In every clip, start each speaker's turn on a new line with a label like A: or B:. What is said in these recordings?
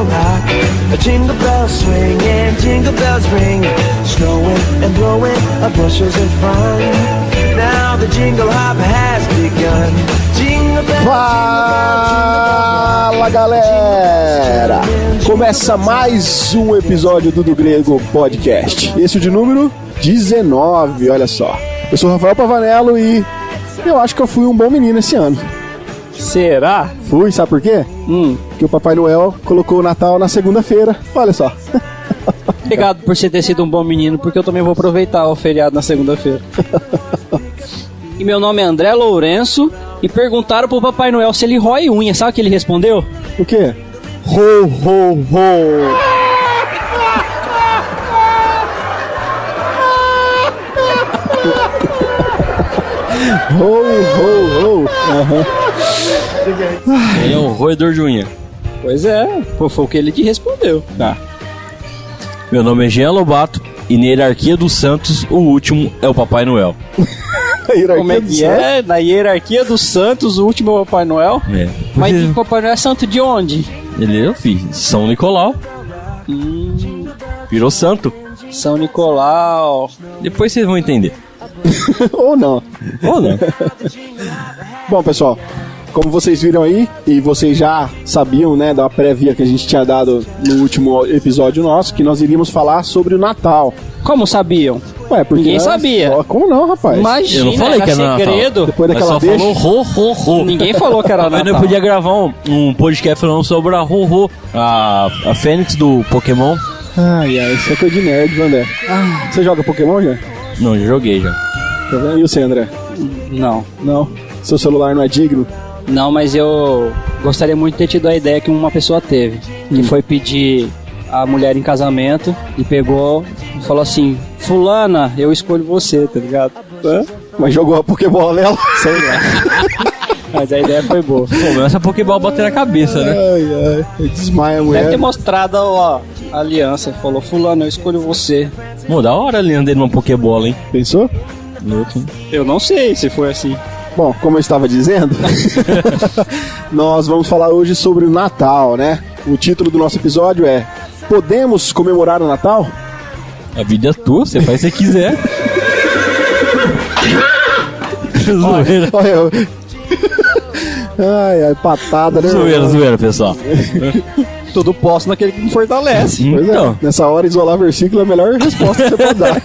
A: jingle rock. Jingle bells swing and jingle bells ring. Snowing and blowing bushels in front. Now the jingle hop has begun. Jingle bells,
B: Fala, galera! Começa mais um episódio do Grego Podcast. Esse é o de número 19, olha só. Eu sou o Rafael Pavanello e eu acho que eu fui um bom menino esse ano.
C: Será?
B: Fui, sabe por quê? Porque o Papai Noel colocou o Natal na segunda-feira, olha só.
C: Obrigado por você ter sido um bom menino, porque eu também vou aproveitar o feriado na segunda-feira. E meu nome é André Lourenço e perguntaram pro Papai Noel se ele rói unha. Sabe o que ele respondeu?
B: O quê? Ho, ho, ho! Ho, ho, ho!
D: Ele é um roedor de unha.
C: Pois é, foi o que ele te respondeu.
D: Tá. Meu nome é Jean Lobato e na hierarquia dos santos, o último é o Papai Noel.
C: Como é que é? Na hierarquia dos santos, o último é o Papai Noel?
D: É.
C: Mas o Papai Noel é santo de onde?
D: Ele é, filho, São Nicolau. Virou santo.
C: São Nicolau.
D: Depois vocês vão entender.
B: Ou não.
D: Ou não.
B: Bom, pessoal, como vocês viram aí, e vocês já sabiam, né, da prévia que a gente tinha dado no último episódio nosso, que nós iríamos falar sobre o Natal.
C: Como sabiam?
B: Ué, porque
C: ninguém sabia.
B: Como não, rapaz?
C: Imagina,
D: eu não falei que era
C: segredo.
D: Natal.
B: Depois
D: Mas
B: daquela
D: só
B: deixa...
D: falou ho.
C: Ninguém falou que era
D: Mas
C: Natal.
D: eu podia gravar um podcast falando sobre a ho, a Fênix do Pokémon.
B: Ai, isso é coisa de nerd, André. Você joga Pokémon já?
D: Não, já joguei já.
B: Tá vendo? E você, André?
C: Não.
B: Não? Seu celular não é digno?
C: Não, mas eu gostaria muito de ter tido a ideia que uma pessoa teve. Que foi pedir a mulher em casamento e pegou e falou assim: fulana, eu escolho você, tá ligado?
B: Mas jogou a Pokébola nela?
C: Sei lá. Mas a ideia foi boa.
D: Pô, mas essa Pokéball bater na cabeça, né?
B: Ai, desmaia a mulher.
C: Deve ter mostrado a aliança. Falou: fulana, eu escolho você.
D: Pô, da hora ali andei numa Pokébola, hein?
B: Pensou?
D: Louco.
C: Eu não sei se foi assim.
B: Bom, como eu estava dizendo, nós vamos falar hoje sobre o Natal, né? O título do nosso episódio é: podemos comemorar o Natal?
D: A vida é tua, você faz o que você quiser. Zoeira.
B: Olha, ai, patada, né?
D: Zoeira, pessoal.
C: Tudo posso naquele que me fortalece.
B: Pois
D: Então.
B: é, nessa hora isolar versículo é a melhor resposta que você pode dar.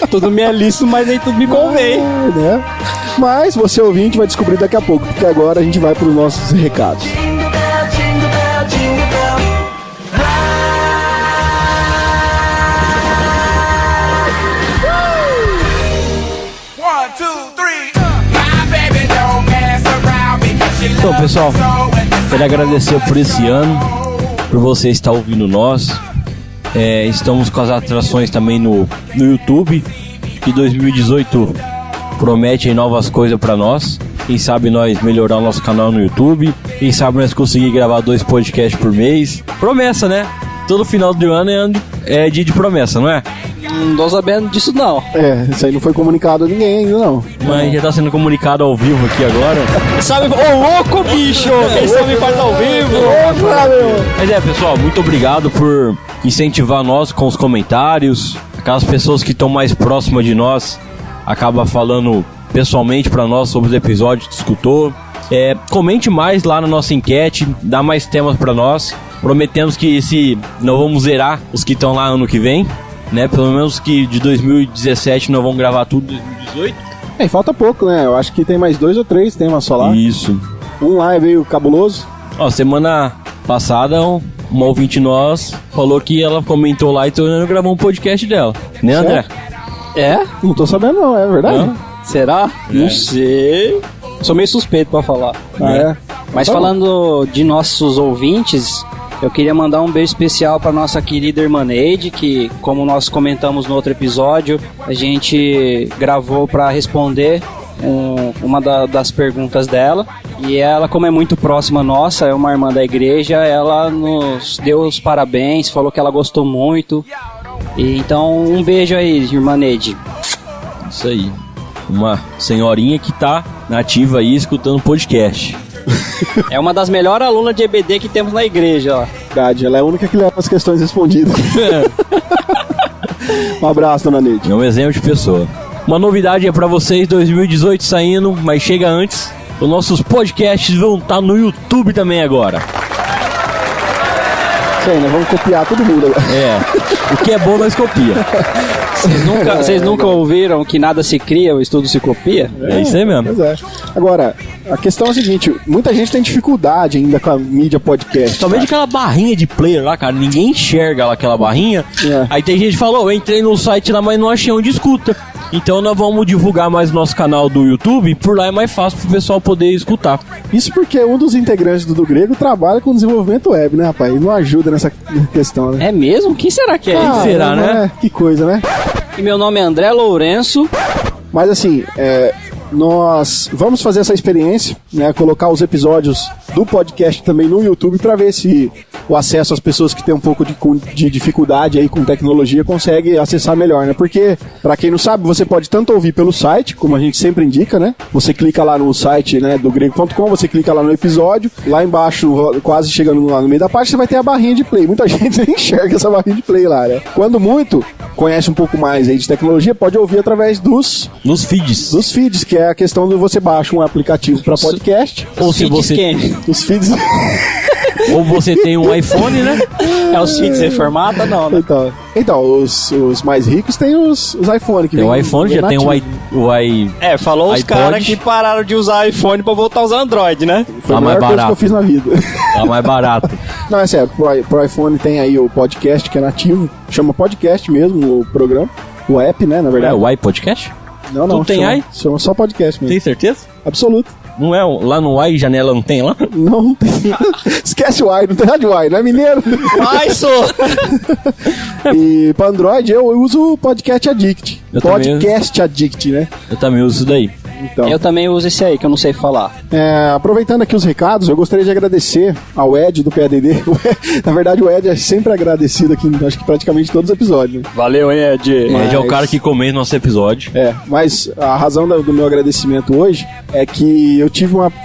C: Tudo me é lícito, mas nem tudo me convém.
B: Né? Mas você ouvinte vai descobrir daqui a pouco, porque agora a gente vai para os nossos recados.
A: jingle bell, jingle bell, jingle bell.
D: Então, pessoal, quero agradecer por esse ano, por você estar ouvindo nós. Estamos com as atrações também no YouTube, que 2018 promete aí novas coisas pra nós. Quem sabe nós melhorar o nosso canal no YouTube, quem sabe nós conseguir gravar 2 podcasts por mês. Promessa, né? Todo final do ano é dia de promessa, não é?
C: Não tô sabendo disso não.
B: Isso aí não foi comunicado a ninguém ainda, não.
D: Mas já tá sendo comunicado ao vivo aqui agora.
C: Sabe, ô louco, bicho! Quem sabe faz ao vivo!
D: Mas pessoal, muito obrigado por incentivar nós com os comentários. Aquelas pessoas que estão mais próximas de nós acabam falando pessoalmente pra nós sobre os episódios que escutou. Comente mais lá na nossa enquete, dá mais temas pra nós. Prometemos que não vamos zerar os que estão lá ano que vem, né? Pelo menos que de 2017 nós vamos gravar tudo em 2018.
B: E falta pouco, né? Eu acho que tem mais 2 ou 3 temas só lá.
D: Isso.
B: Um lá é meio cabuloso.
D: Ó, semana passada uma ouvinte nossa falou que ela comentou lá e então gravou um podcast dela, né, André?
C: É?
B: Não tô sabendo não, é verdade?
D: Não?
C: Será? Não sei. Sou meio suspeito pra falar. Mas
B: Tá
C: falando de nossos ouvintes, eu queria mandar um beijo especial para nossa querida irmã Neide, que, como nós comentamos no outro episódio, a gente gravou para responder uma das perguntas dela. E ela, como é muito próxima nossa, é uma irmã da igreja, ela nos deu os parabéns, falou que ela gostou muito. E então, um beijo aí, irmã Neide.
D: Isso aí. Uma senhorinha que tá nativa aí escutando podcast.
C: É uma das melhores alunas de EBD que temos na igreja, ó.
B: Verdade, ela é a única que leva as questões respondidas. Um abraço, dona Neide.
D: É um exemplo de pessoa. Uma novidade é pra vocês, 2018 saindo, mas chega antes. Os nossos podcasts vão estar no YouTube também agora.
B: Isso aí, nós vamos copiar todo mundo agora.
D: O que é bom nós copia.
C: Vocês nunca ouviram que nada se cria, o estudo se copia?
D: É isso aí mesmo.
B: Pois é. Agora, a questão é a seguinte, muita gente tem dificuldade ainda com a mídia podcast.
D: Somente aquela barrinha de player lá, cara, ninguém enxerga lá aquela barrinha. Aí tem gente que falou, eu entrei no site lá, mas não achei onde escuta. Então nós vamos divulgar mais o nosso canal do YouTube, por lá é mais fácil pro pessoal poder escutar.
B: Isso porque um dos integrantes do Grego trabalha com desenvolvimento web, né, rapaz? E não ajuda nessa questão, né?
C: É mesmo? Quem será que é?
B: Ah,
D: será, né?
B: Que coisa, né?
C: E meu nome é André Lourenço.
B: Mas assim, nós vamos fazer essa experiência, né? Colocar os episódios do podcast também no YouTube para ver se o acesso às pessoas que têm um pouco de dificuldade aí com tecnologia consegue acessar melhor, né? Porque, para quem não sabe, você pode tanto ouvir pelo site, como a gente sempre indica, né? Você clica lá no site, né, do grego.com, você clica lá no episódio, lá embaixo, quase chegando lá no meio da página, você vai ter a barrinha de play. Muita gente nem enxerga essa barrinha de play lá, né? Quando muito, conhece um pouco mais aí de tecnologia, pode ouvir através dos feeds, que é a questão de você baixa um aplicativo para podcast.
D: Ou se você...
B: Os feeds...
D: Ou você tem um iPhone, né?
C: É os feeds reformada? Não, né?
B: Então os mais ricos têm os iPhone. Que
D: tem o iPhone, já tem
C: falou os caras que pararam de usar iPhone pra voltar a usar Android, né?
B: Foi a melhor coisa que eu fiz na vida.
D: Tá mais barato.
B: Não, é sério, pro iPhone tem aí o podcast que é nativo, chama podcast mesmo, o programa, o app, né, na verdade.
D: É o iPodcast?
B: Não,
D: tu tem aí?
B: Chama só podcast mesmo.
D: Tem certeza?
B: Absoluto.
D: Não é lá no Y janela não tem lá?
B: Não tem. Esquece o Y, não tem nada de Y, não é mineiro? E pra Android eu uso o Podcast Addict. Podcast Addict, né?
D: Eu também uso isso daí.
B: Então,
C: eu também uso esse aí, que eu não sei falar.
B: Aproveitando aqui os recados, eu gostaria de agradecer ao Ed do PADD. Na verdade, o Ed é sempre agradecido aqui, acho que praticamente todos os episódios. Né?
C: Valeu, Ed.
D: Ed é o cara que comenta nosso episódio.
B: Mas a razão do meu agradecimento hoje é que eu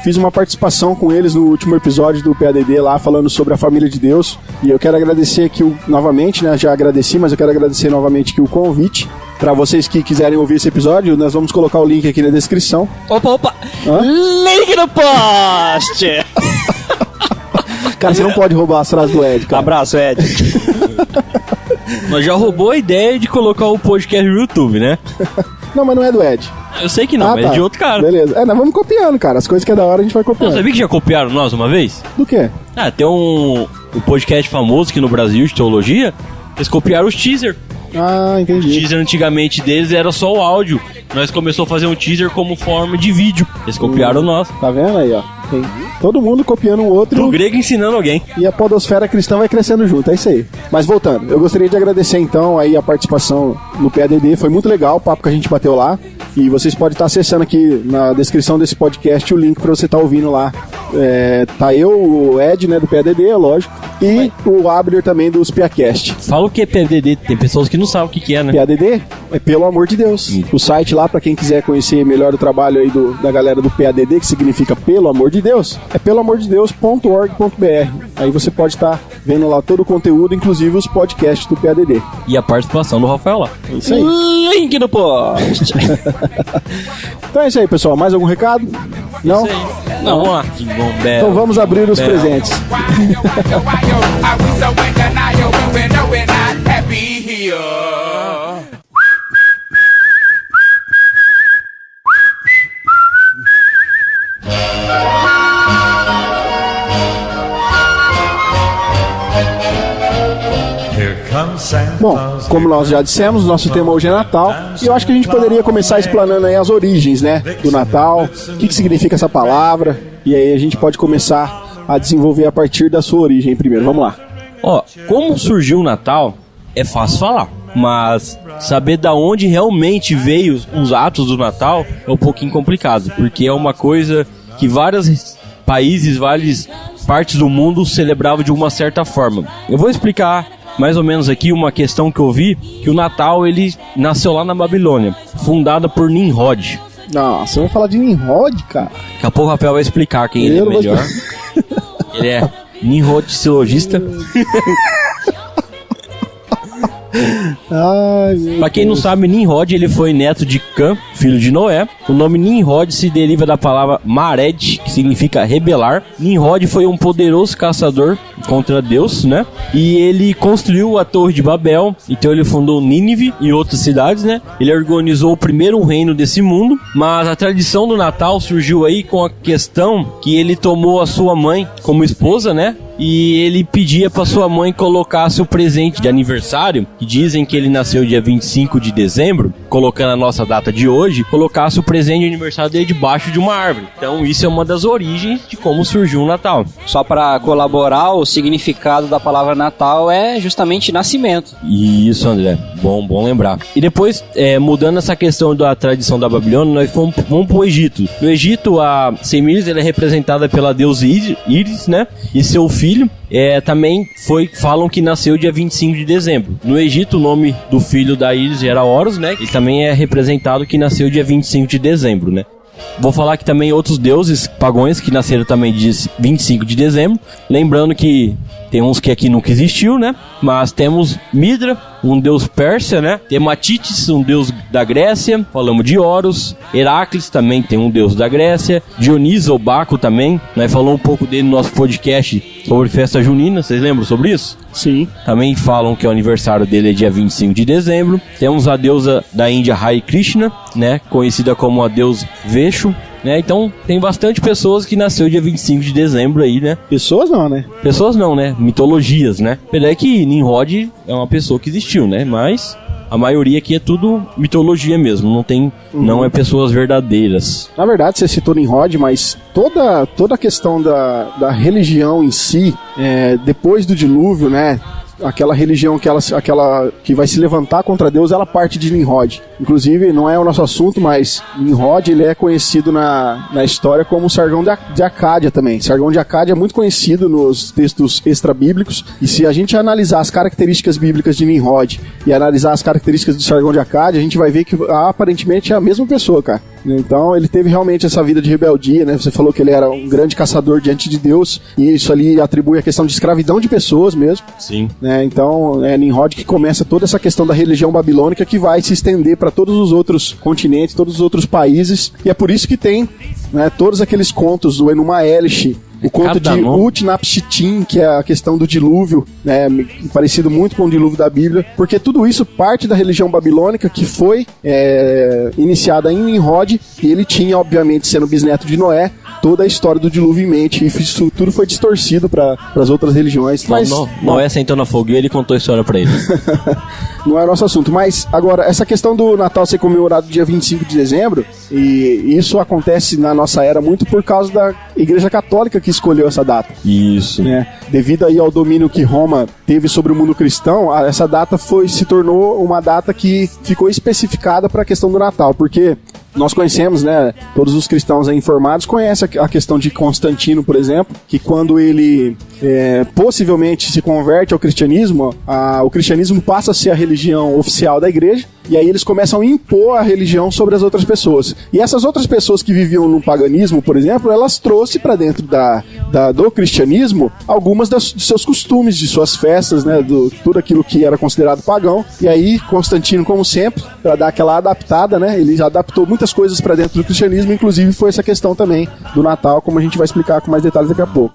B: fiz uma participação com eles no último episódio do PADD lá, falando sobre a família de Deus. E eu quero agradecer aqui novamente, né? Já agradeci, mas eu quero agradecer novamente aqui o convite. Pra vocês que quiserem ouvir esse episódio, nós vamos colocar o link aqui na descrição.
C: Opa! Link no post!
B: Cara, você não pode roubar as frases do Ed, cara.
C: Abraço, Ed.
D: Mas já roubou a ideia de colocar o podcast no YouTube, né?
B: Não, mas não é do Ed.
D: Eu sei que não, mas é de outro cara.
B: Beleza. Nós vamos copiando, cara. As coisas que é da hora a gente vai copiando.
D: Não, sabia que já copiaram nós uma vez?
B: Do quê?
D: Tem um podcast famoso aqui no Brasil de teologia. Eles copiaram os teaser.
B: Ah, entendi.
D: O teaser antigamente deles era só o áudio. Nós começamos a fazer um teaser como forma de vídeo. Eles copiaram nós.
B: Tá vendo aí, ó? Tem todo mundo copiando um outro.
D: O grego ensinando alguém.
B: E a podosfera cristã vai crescendo junto, é isso aí. Mas voltando, eu gostaria de agradecer então aí a participação no PADD. Foi muito legal o papo que a gente bateu lá. E vocês podem estar acessando aqui na descrição desse podcast o link pra você estar ouvindo lá. Tá eu, o Ed, né, do PADD, é lógico. E o Abner também dos Piacast.
D: Fala o que é PADD, tem pessoas que não sabem o que é, né?
B: PADD é pelo amor de Deus. O site lá, pra quem quiser conhecer melhor o trabalho aí da galera do PADD, que significa pelo amor de Deus, é peloamordedeus.org.br. Aí você pode estar vendo lá todo o conteúdo, inclusive os podcasts do PADD.
D: E a participação do Rafael lá.
B: É isso aí.
C: Link no post.
B: Então é isso aí, pessoal. Mais algum recado? Não?
D: Não, vamos lá.
B: Então vamos abrir os presentes. Bom, como nós já dissemos, nosso tema hoje é Natal. E eu acho que a gente poderia começar explanando aí as origens, né, do Natal. O que significa essa palavra. E aí a gente pode começar a desenvolver a partir da sua origem primeiro. Vamos lá.
D: Como surgiu o Natal é fácil falar. Mas saber da onde realmente veio os atos do Natal é um pouquinho complicado. Porque é uma coisa que vários países, várias partes do mundo celebravam de uma certa forma. Eu vou explicar mais ou menos aqui uma questão que eu vi, que o Natal ele nasceu lá na Babilônia, fundada por Nimrod.
B: Nossa, você vai falar de Nimrod, cara?
D: Daqui a pouco o Rafael vai explicar quem ele é melhor. Nimrod silogista. Pra quem não sabe, Nimrod ele foi neto de Cã, filho de Noé. O nome Nimrod se deriva da palavra Mared, que significa rebelar. Nimrod foi um poderoso caçador contra Deus, né? E ele construiu a Torre de Babel. Então ele fundou Nínive e outras cidades, né? Ele organizou o primeiro reino desse mundo. Mas a tradição do Natal surgiu aí com a questão que ele tomou a sua mãe como esposa, né? E ele pedia para sua mãe colocasse o presente de aniversário, que dizem que ele nasceu dia 25 de dezembro, colocando a nossa data de hoje, colocasse o presente de aniversário dele debaixo de uma árvore. Então isso é uma das origens de como surgiu o Natal.
C: Só para colaborar, o significado da palavra Natal é justamente nascimento.
D: Isso, André. Bom lembrar. E depois, mudando essa questão da tradição da Babilônia, nós vamos pro Egito. No Egito, a Semíris ela é representada pela deusa Íris, né? E seu filho também falam que nasceu dia 25 de dezembro. No Egito, o nome do filho da Íris era Horus, né? Ele também é representado que nasceu dia 25 de dezembro, né? Vou falar que também outros deuses pagões que nasceram também dia 25 de dezembro. Lembrando que tem uns que aqui nunca existiu, né? Mas temos Midra, um deus persa, né? Tematites, um deus da Grécia. Falamos de Horus. Heracles também tem um deus da Grécia. Dioniso ou Baco também. Nós falamos um pouco dele no nosso podcast sobre festa junina. Vocês lembram sobre isso?
B: Sim.
D: Também falam que o aniversário dele é dia 25 de dezembro. Temos a deusa da Índia, Hare Krishna, né? Conhecida como a deusa Veshu. Né? Então tem bastante pessoas que nasceu dia 25 de dezembro aí, né?
B: Pessoas não, né?
D: Pessoas não, né? Mitologias, né? Apesar que Nimrod é uma pessoa que existiu, né? Mas a maioria aqui é tudo mitologia mesmo, não é pessoas verdadeiras.
B: Na verdade, você citou Nimrod, mas toda a questão da religião em si, depois do dilúvio, né? Aquela religião aquela que vai se levantar contra Deus, ela parte de Nimrod. Inclusive, não é o nosso assunto, mas Nimrod ele é conhecido na história como Sargão de Acádia também. Sargão de Acádia é muito conhecido nos textos extra-bíblicos, e se a gente analisar as características bíblicas de Nimrod e analisar as características do Sargão de Acádia, a gente vai ver que aparentemente é a mesma pessoa, cara. Então ele teve realmente essa vida de rebeldia, né? Você falou que ele era um grande caçador diante de Deus, e isso ali atribui a questão de escravidão de pessoas mesmo.
D: Sim.
B: Né? Então é Nimrod que começa toda essa questão da religião babilônica, que vai se estender para todos os outros continentes, todos os outros países, e é por isso que tem, né, todos aqueles contos do Enuma Elish, o conto de Utnapishtim, que é a questão do dilúvio, né, parecido muito com o dilúvio da Bíblia, porque tudo isso parte da religião babilônica que foi iniciada em Nimrod, e ele tinha, obviamente, sendo bisneto de Noé, toda a história do dilúvio em mente, e isso tudo foi distorcido para as outras religiões. Mas
D: Noé sentou na fogueira e ele contou a história para ele.
B: Não é nosso assunto, mas agora, essa questão do Natal ser comemorado dia 25 de dezembro, e isso acontece na nossa era muito por causa da Igreja Católica que escolheu essa data.
D: Isso.
B: Né? Devido aí ao domínio que Roma teve sobre o mundo cristão, essa data se tornou uma data que ficou especificada para a questão do Natal, porque nós conhecemos, né, todos os cristãos aí informados conhecem a questão de Constantino, por exemplo, que quando ele possivelmente se converte ao cristianismo, o cristianismo passa a ser a religião oficial da igreja, e aí eles começam a impor a religião sobre as outras pessoas. E essas outras pessoas que viviam no paganismo, por exemplo, elas trouxeram para dentro do cristianismo algumas dos seus costumes, de suas festas, né, tudo aquilo que era considerado pagão. E aí Constantino, como sempre, para dar aquela adaptada, né, ele já adaptou muitas coisas para dentro do cristianismo, inclusive foi essa questão também do Natal, como a gente vai explicar com mais detalhes daqui a pouco.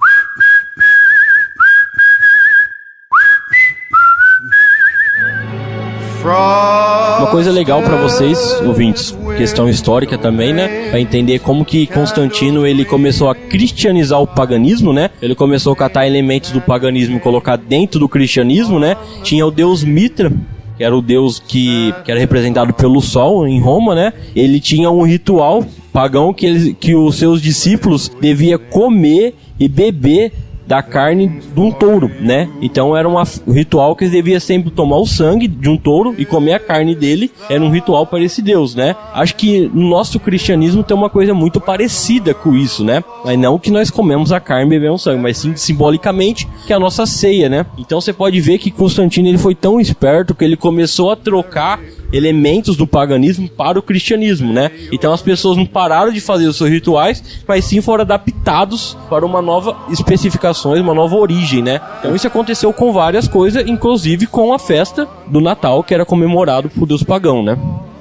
D: Uma coisa legal para vocês, ouvintes, questão histórica também, né? Para entender como que Constantino ele começou a cristianizar o paganismo, né? Ele começou a catar elementos do paganismo e colocar dentro do cristianismo, né? Tinha o deus Mitra, que era o deus que era representado pelo sol em Roma, né? Ele tinha um ritual pagão que os seus discípulos deviam comer e beber da carne de um touro, né? Então era um ritual que eles deviam sempre tomar o sangue de um touro e comer a carne dele. Era um ritual para esse deus, né? Acho que no nosso cristianismo tem uma coisa muito parecida com isso, né? Mas não que nós comemos a carne e bebemos sangue, mas sim simbolicamente que é a nossa ceia, né? Então você pode ver que Constantino ele foi tão esperto que ele começou a trocar elementos do paganismo para o cristianismo, né? Então as pessoas não pararam de fazer os seus rituais, mas sim foram adaptados para uma nova especificação comemorações, uma nova origem, né? Então isso aconteceu com várias coisas, inclusive com a festa do Natal, que era comemorado por Deus pagão, né?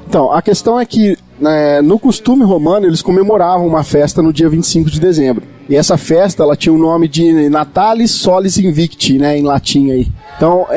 B: Então, a questão é que no costume romano eles comemoravam uma festa no dia 25 de dezembro. E essa festa, ela tinha o nome de Natalis Solis Invicti, né, em latim aí. Então,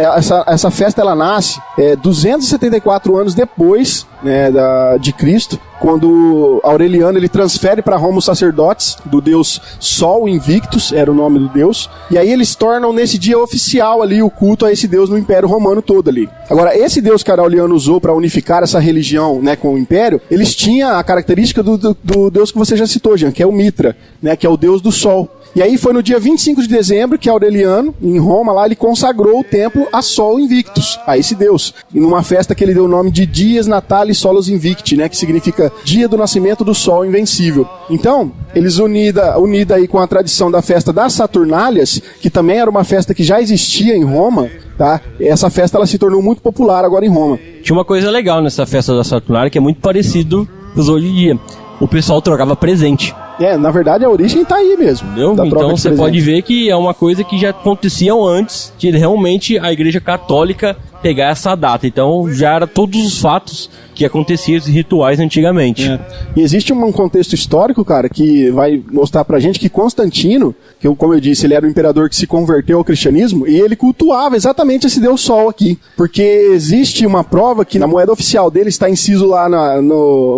B: essa festa, ela nasce 274 anos depois, né, de Cristo, quando Aureliano ele transfere para Roma os sacerdotes do deus Sol Invictus, era o nome do deus, e aí eles tornam nesse dia oficial ali o culto a esse deus no Império Romano todo ali. Agora, esse deus que Aureliano usou para unificar essa religião, né, com o Império, eles tinham a característica do deus que você já citou, Jean, que é o Mitra, né, que é o deus do Sol. E aí foi no dia 25 de dezembro que Aureliano, em Roma, lá ele consagrou o templo a Sol Invictus, a esse deus. E numa festa que ele deu o nome de Dies Natalis Solis Invicti, né, que significa dia do nascimento do Sol Invencível. Então, eles unida aí com a tradição da festa das Saturnálias, que também era uma festa que já existia em Roma, tá? Essa festa ela se tornou muito popular agora em Roma.
D: Tinha uma coisa legal nessa festa da Saturnália que é muito parecido com os hoje em dia. O pessoal trocava presente.
B: Na verdade a origem tá aí mesmo.
D: Então você pode ver que é uma coisa que já acontecia antes de realmente a Igreja Católica pegar essa data. Então já era todos os fatos que aconteciam, esses rituais antigamente.
B: E existe um contexto histórico, cara, que vai mostrar pra gente que Constantino, que como eu disse, ele era o imperador que se converteu ao cristianismo, e ele cultuava exatamente esse deus Sol aqui. Porque existe uma prova que na moeda oficial dele está inciso lá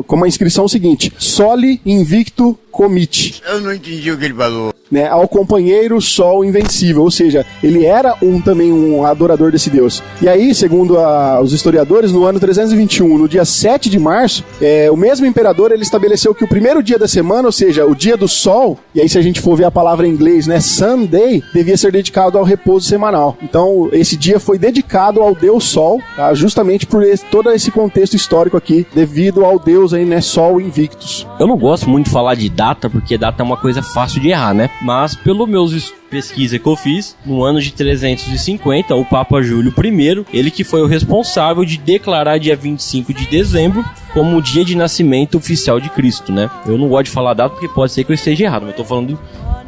B: como a inscrição seguinte: Soli Invicto Comite.
E: Eu não entendi o que ele falou.
B: Né, ao companheiro Sol Invencível, ou seja, ele era também um adorador desse deus. E aí, segundo os historiadores, no ano 321, no dia 7 de março, o mesmo imperador ele estabeleceu que o primeiro dia da semana, ou seja, o dia do Sol, e aí se a gente for ver a palavra em inglês, né, Sunday, devia ser dedicado ao repouso semanal. Então, esse dia foi dedicado ao deus Sol, tá, justamente por todo esse contexto histórico aqui, devido ao deus aí, né, Sol Invictus.
D: Eu não gosto muito de falar de data, porque data é uma coisa fácil de errar, né? Mas, pelo meus pesquisa que eu fiz, no ano de 350, o Papa Júlio I, ele que foi o responsável de declarar dia 25 de dezembro como o dia de nascimento oficial de Cristo, né? Eu não gosto de falar data porque pode ser que eu esteja errado, mas eu tô falando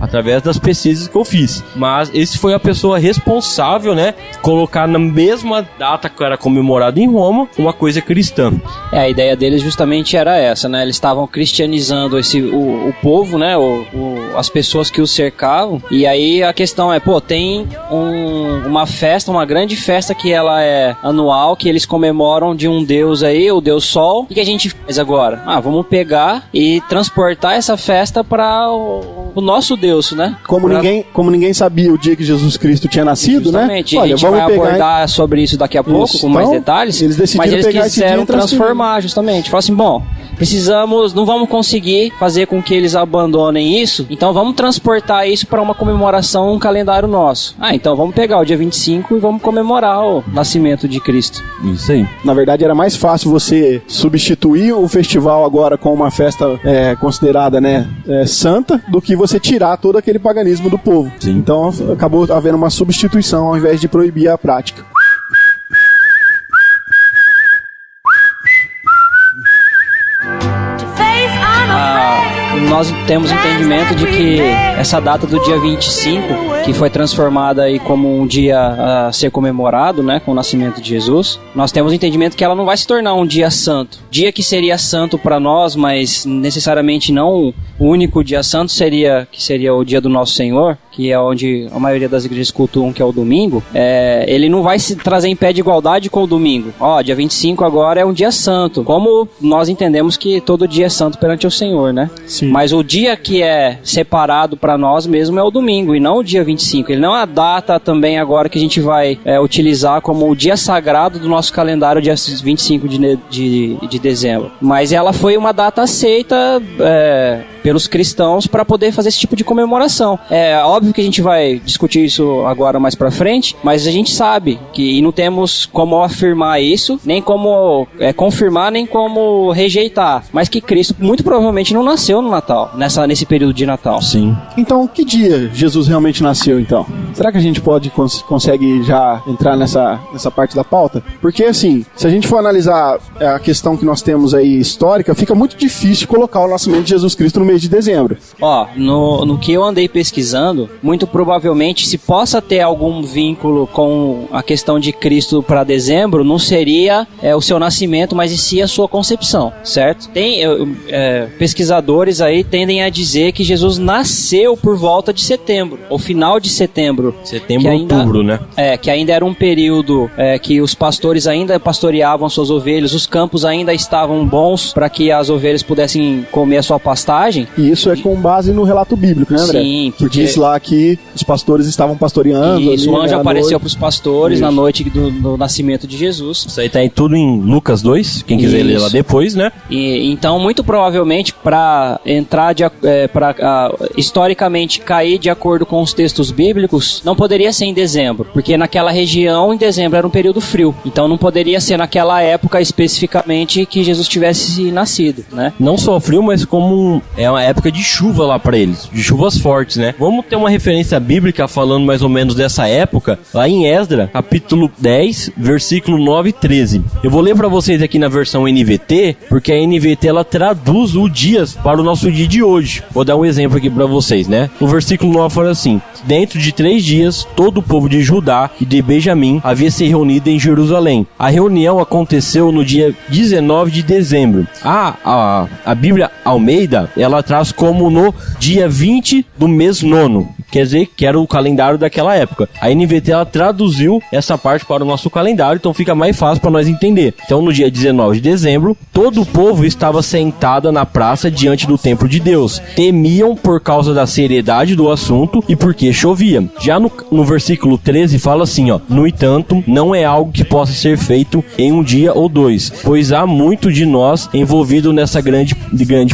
D: através das pesquisas que eu fiz. Mas esse foi a pessoa responsável, né? Colocar na mesma data que era comemorada em Roma, uma coisa cristã.
C: A ideia deles justamente era essa, né? Eles estavam cristianizando o povo, né? As pessoas que o cercavam. E aí a questão é, tem uma festa, uma grande festa que ela é anual, que eles comemoram de um deus aí, o deus Sol. O que a gente faz agora? Vamos pegar e transportar essa festa para o nosso Deus, né?
B: Como ninguém sabia o dia que Jesus Cristo tinha nascido,
C: justamente,
B: né?
C: Olha, a gente vai abordar sobre isso daqui a pouco, com mais detalhes.
B: Eles decidiram
C: mas eles quiseram
B: transformar,
C: justamente. Falaram assim, não vamos conseguir fazer com que eles abandonem isso, então vamos transportar isso para uma comemoração, um calendário nosso. Então vamos pegar o dia 25 e vamos comemorar o nascimento de Cristo.
D: Isso aí.
B: Na verdade era mais fácil você substituir o festival agora com uma festa considerada, né, santa, do que você tirar todo aquele paganismo do povo.
D: Sim.
B: Então acabou havendo uma substituição ao invés de proibir a prática.
C: Nós temos entendimento de que essa data do dia 25, que foi transformada aí como um dia a ser comemorado, né, com o nascimento de Jesus, nós temos entendimento que ela não vai se tornar um dia santo. Dia que seria santo para nós, mas necessariamente não o único dia santo que seria o dia do nosso Senhor, que é onde a maioria das igrejas cultuam, que é o domingo. Ele não vai se trazer em pé de igualdade com o domingo. Dia 25 agora é um dia santo, como nós entendemos que todo dia é santo perante o Senhor, né?
B: Sim.
C: Mas o dia que é separado para nós mesmo é o domingo, e não o dia 25. Ele não é a data também agora que a gente vai utilizar como o dia sagrado do nosso calendário, dia 25 de dezembro. Mas ela foi uma data aceita pelos cristãos para poder fazer esse tipo de comemoração. É óbvio que a gente vai discutir isso agora mais pra frente, mas a gente sabe que não temos como afirmar isso, nem como confirmar, nem como rejeitar, mas que Cristo muito provavelmente não nasceu no Natal, nesse período de Natal.
D: Sim.
B: Então, que dia Jesus realmente nasceu, então? Será que a gente consegue já entrar nessa parte da pauta? Porque, assim, se a gente for analisar a questão que nós temos aí histórica, fica muito difícil colocar o nascimento de Jesus Cristo no mês de dezembro.
C: Ó, no que eu andei pesquisando, muito provavelmente, se possa ter algum vínculo com a questão de Cristo para dezembro, não seria o seu nascimento, mas e sim a sua concepção, certo? Tem pesquisadores aí tendem a dizer que Jesus nasceu por volta de setembro, ou final de setembro.
D: Setembro, outubro, né?
C: Que ainda era um período que os pastores ainda pastoreavam suas ovelhas, os campos ainda estavam bons para que as ovelhas pudessem comer a sua pastagem.
B: E isso é com base no relato bíblico, né, André?
C: Sim,
B: porque diz lá que os pastores estavam pastoreando.
C: Isso,
B: ali,
C: o anjo apareceu para os pastores
B: Isso.
C: na noite do nascimento de Jesus.
D: Isso aí tá tudo em Lucas 2, quem quiser ler lá depois, né?
C: E então, muito provavelmente, para entrar historicamente cair de acordo com os textos bíblicos, não poderia ser em dezembro, porque naquela região em dezembro era um período frio. Então não poderia ser naquela época especificamente que Jesus tivesse nascido, né?
D: Não só frio, mas como é uma época de chuva lá pra eles, de chuvas fortes, né? Vamos ter uma referência bíblica falando mais ou menos dessa época, lá em Esdra, capítulo 10, versículo 9 e 13. Eu vou ler pra vocês aqui na versão NVT, porque a NVT ela traduz o dias para o nosso dia de hoje. Vou dar um exemplo aqui pra vocês, né? O versículo 9 fala assim: dentro de 3 dias, todo o povo de Judá e de Benjamim havia se reunido em Jerusalém. A reunião aconteceu no dia 19 de dezembro. A Bíblia Almeida, ela traz como no dia 20 do mês nono. Quer dizer, que era o calendário daquela época. A NVT, ela traduziu essa parte para o nosso calendário, então fica mais fácil para nós entender. Então, no dia 19 de dezembro, todo o povo estava sentado na praça diante do templo de Deus. Temiam por causa da seriedade do assunto e porque chovia. Já no versículo 13 fala assim, ó: no entanto, não é algo que possa ser feito em um dia ou dois, pois há muito de nós envolvido nessa grande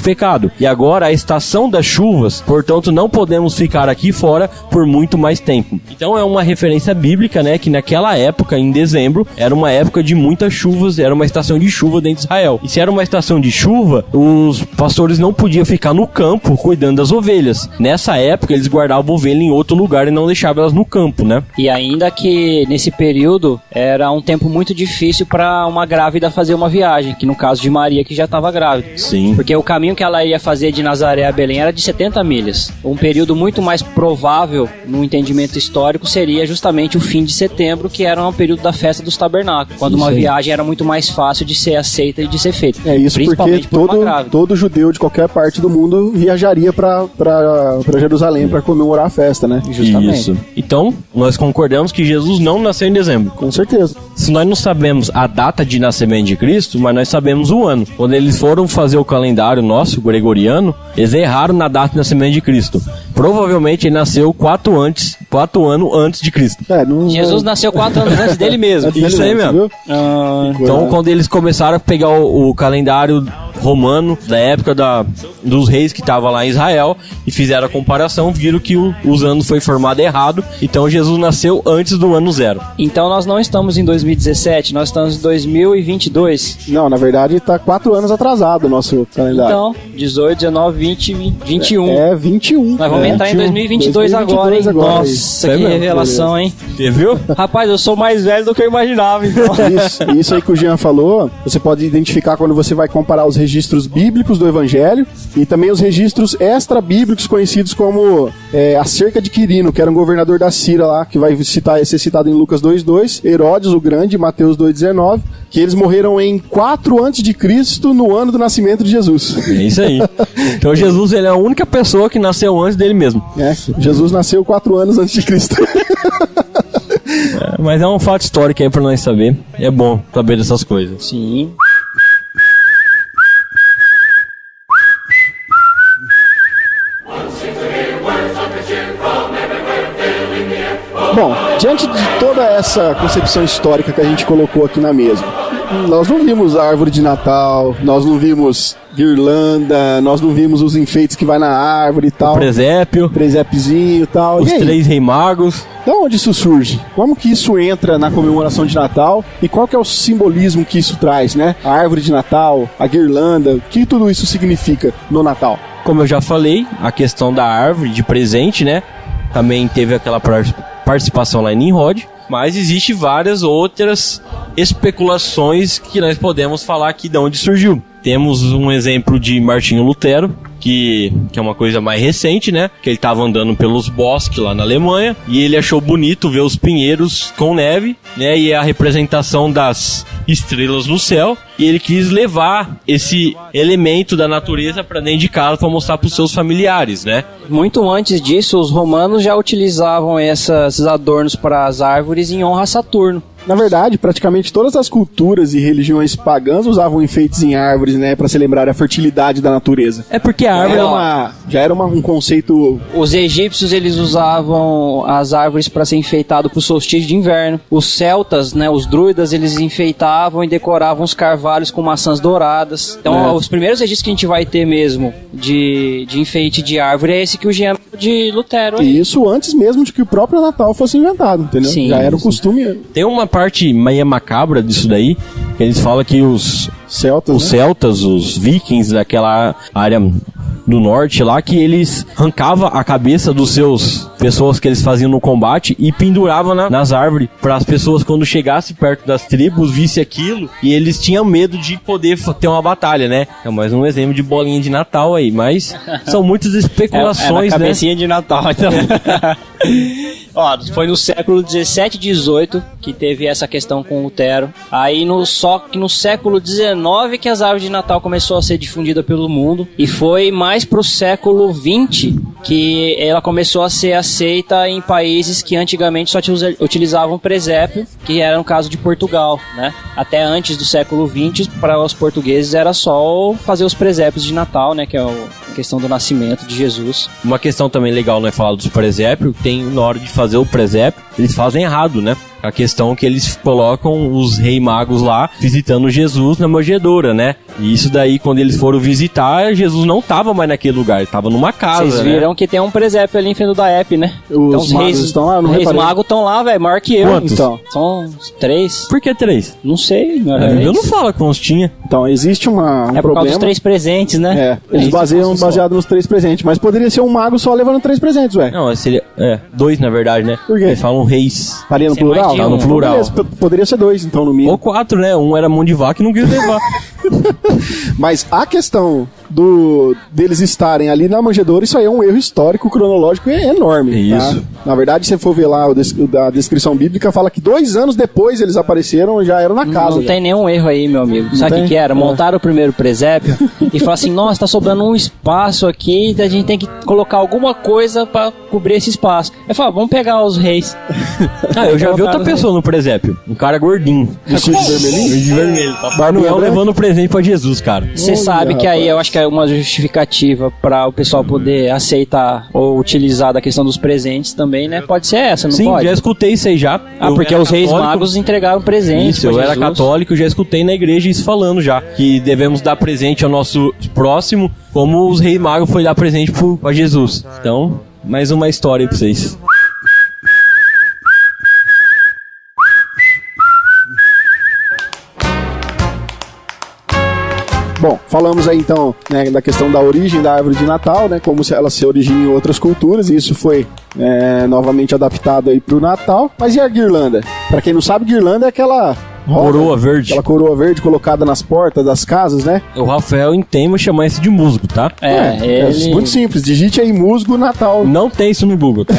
D: pecado. E agora a estação das chuvas, portanto não podemos ficar aqui fora por muito mais tempo. Então é uma referência bíblica, né, que naquela época, em dezembro, era uma época de muitas chuvas, era uma estação de chuva dentro de Israel. E se era uma estação de chuva, os pastores não podiam ficar no campo cuidando das ovelhas. Nessa época, eles guardavam a ovelha em outro lugar e não deixavam elas no campo, né?
C: E ainda que nesse período era um tempo muito difícil para uma grávida fazer uma viagem, que no caso de Maria, que já estava grávida.
D: Sim.
C: Porque o caminho que ela ia fazer de Nazaré a Belém era de 70 milhas. Um período muito mais provável, no entendimento histórico, seria justamente o fim de setembro, que era um período da festa dos tabernáculos, quando uma viagem era muito mais fácil de ser aceita e de ser feita.
B: É isso, porque todo judeu de qualquer parte do mundo viajaria para Jerusalém para comemorar a festa, né?
C: Justamente.
D: Isso. Então, nós concordamos que Jesus não nasceu em dezembro.
B: Com certeza.
D: Se nós não sabemos a data de nascimento de Cristo, mas nós sabemos o ano. Quando eles foram fazer o calendário nosso, gregoriano, eles erraram na data de nascimento de Cristo. Provavelmente ele nasceu 4 anos antes de Cristo.
C: Jesus nasceu 4 anos antes dele mesmo.
D: Isso aí mesmo. Então, quando eles começaram a pegar o calendário romano da época dos reis que estavam lá em Israel e fizeram a comparação, viram que os anos foi formado errado, então Jesus nasceu antes do ano 0.
C: Então nós não estamos em 2017, nós estamos em 2022.
B: Não, na verdade está 4 anos atrasado o nosso calendário.
C: Então, 18, 19, 20, 21.
B: É 21.
C: Nós vamos entrar em 2022 agora, hein? Nossa, que revelação, hein?
D: Você viu?
C: Rapaz, eu sou mais velho do que eu imaginava, então.
B: Isso aí que o Jean falou, você pode identificar quando você vai comparar os registros bíblicos do Evangelho e também os registros extra-bíblicos conhecidos como a cerca de Quirino, que era um governador da Síria lá, que vai ser citado em Lucas 2:2, Herodes o Grande, Mateus 2:19, que eles morreram em 4 a.C. no ano do nascimento de Jesus.
D: É isso aí. Então Jesus, ele é a única pessoa que nasceu antes dele mesmo.
B: Jesus nasceu 4 anos antes de Cristo.
D: Mas é um fato histórico aí pra nós saber. É bom saber dessas coisas.
C: Sim.
B: Bom, diante de toda essa concepção histórica que a gente colocou aqui na mesa, nós não vimos árvore de Natal, nós não guirlanda, nós não vimos os enfeites que vai na árvore e tal. Presépiozinho e tal.
D: Os 3 reis magos.
B: De onde isso surge? Como que isso entra na comemoração de Natal? E qual que é o simbolismo que isso traz, né? A árvore de Natal, a guirlanda, o que tudo isso significa no Natal?
D: Como eu já falei, a questão da árvore de presente, né? Também teve aquela participação lá em Nimrod. Mas existe várias outras especulações que nós podemos falar aqui de onde surgiu. Temos um exemplo de Martinho Lutero, que é uma coisa mais recente, né? Que ele estava andando pelos bosques lá na Alemanha e ele achou bonito ver os pinheiros com neve, né? E a representação das estrelas no céu. E ele quis levar esse elemento da natureza para dentro de casa para mostrar para os seus familiares, né?
C: Muito antes disso, os romanos já utilizavam esses adornos para as árvores em honra a Saturno.
B: Na verdade, praticamente todas as culturas e religiões pagãs usavam enfeites em árvores, né, para celebrar a fertilidade da natureza.
D: É porque a árvore
B: Já era um conceito...
C: Os egípcios, eles usavam as árvores para ser enfeitado para o solstício de inverno. Os celtas, né, os druidas, eles enfeitavam e decoravam os carvalhos com maçãs douradas. Então, os primeiros registros que a gente vai ter mesmo de enfeite de árvore é esse que o Jean de Lutero.
B: E isso antes mesmo de que o próprio Natal fosse inventado, entendeu?
C: Sim,
B: já era o costume.
D: Tem uma parte meio macabra disso daí, que eles falam que os celtas, os vikings daquela área do norte lá, que eles arrancavam a cabeça dos seus pessoas que eles faziam no combate e penduravam nas árvores, para as pessoas quando chegassem perto das tribos vissem aquilo e eles tinham medo de poder ter uma batalha, né? É mais um exemplo de bolinha de Natal aí, mas são muitas especulações,
C: né? Cabecinha de Natal, então. Ó, foi no século 17 e 18 que teve essa questão com Lutero. Aí só que no século 19 que as árvores de Natal começou a ser difundida pelo mundo. E foi mais pro século 20 que ela começou a ser aceita em países que antigamente só utilizavam presépio, que era no caso de Portugal, né? Até antes do século 20, para os portugueses era só fazer os presépios de Natal, né? Que é a questão do nascimento de Jesus.
D: Uma questão também legal, né? Falar dos presépios, tem na hora de fazer o presépio, eles fazem errado, né? A questão que eles colocam os reis magos lá visitando Jesus na manjedoura, né? E isso daí, quando eles foram visitar, Jesus não estava mais naquele lugar, ele estava numa casa.
C: Vocês viram, né? Que tem um presépio ali em frente da EP, né?
B: Os magos estão lá, não reparei.
C: Os magos estão lá, velho, maior que eu.
D: Quantos?
C: Então, são 3.
D: Por que 3?
C: Não sei,
D: A Bíblia não fala quantos tinha.
B: Então, existe um
C: problema. É por causa dos 3 presentes, né?
B: Eles baseiam baseado nos 3 presentes, mas poderia ser um mago só levando 3 presentes, ué.
D: Não, seria 2 na verdade, né?
B: Por quê?
D: Eles falam reis.
B: Faria no plural?
D: Tá no plural.
B: Beleza, poderia ser 2, então, no mínimo.
D: Ou 4, né? Um era mão de vaca e não quis levar.
B: Mas a questão deles estarem ali na manjedoura, isso aí é um erro histórico, cronológico enorme.
D: Isso.
B: Tá? Na verdade, se você for ver lá a descrição bíblica, fala que 2 anos depois eles apareceram, já eram na casa.
C: Não tem nenhum erro aí, meu amigo. Sabe o que era? Montaram o primeiro presépio e falaram assim, nossa, tá sobrando um espaço aqui, a gente tem que colocar alguma coisa pra cobrir esse espaço. Eu falo, vamos pegar os reis.
D: Eu já vi outra pessoa no presépio. Um cara gordinho.
B: Vestido de vermelhinho?
D: De vermelho. Papai Noel levando presente pra Jesus, cara.
C: Você sabe que aí eu acho que é uma justificativa para o pessoal poder aceitar ou utilizar da questão dos presentes também, né? Pode ser essa, não
D: Sim,
C: pode?
D: Já escutei isso aí já.
C: Porque os reis magos entregaram presentes.
D: Isso, eu era católico, já escutei na igreja isso falando já. Que devemos dar presente ao nosso próximo, como os reis magos foi dar presente pra Jesus. Então, mais uma história aí pra vocês.
B: Bom, falamos aí então, né, da questão da origem da árvore de Natal, né, como ela se origina em outras culturas, e isso foi novamente adaptado aí pro Natal. Mas e a guirlanda? Pra quem não sabe, guirlanda é aquela
D: coroa verde.
B: Aquela coroa verde colocada nas portas das casas, né?
D: O Rafael entende chamar isso de musgo, tá?
B: É muito simples. Digite aí musgo Natal.
D: Não tem isso no Google, tá?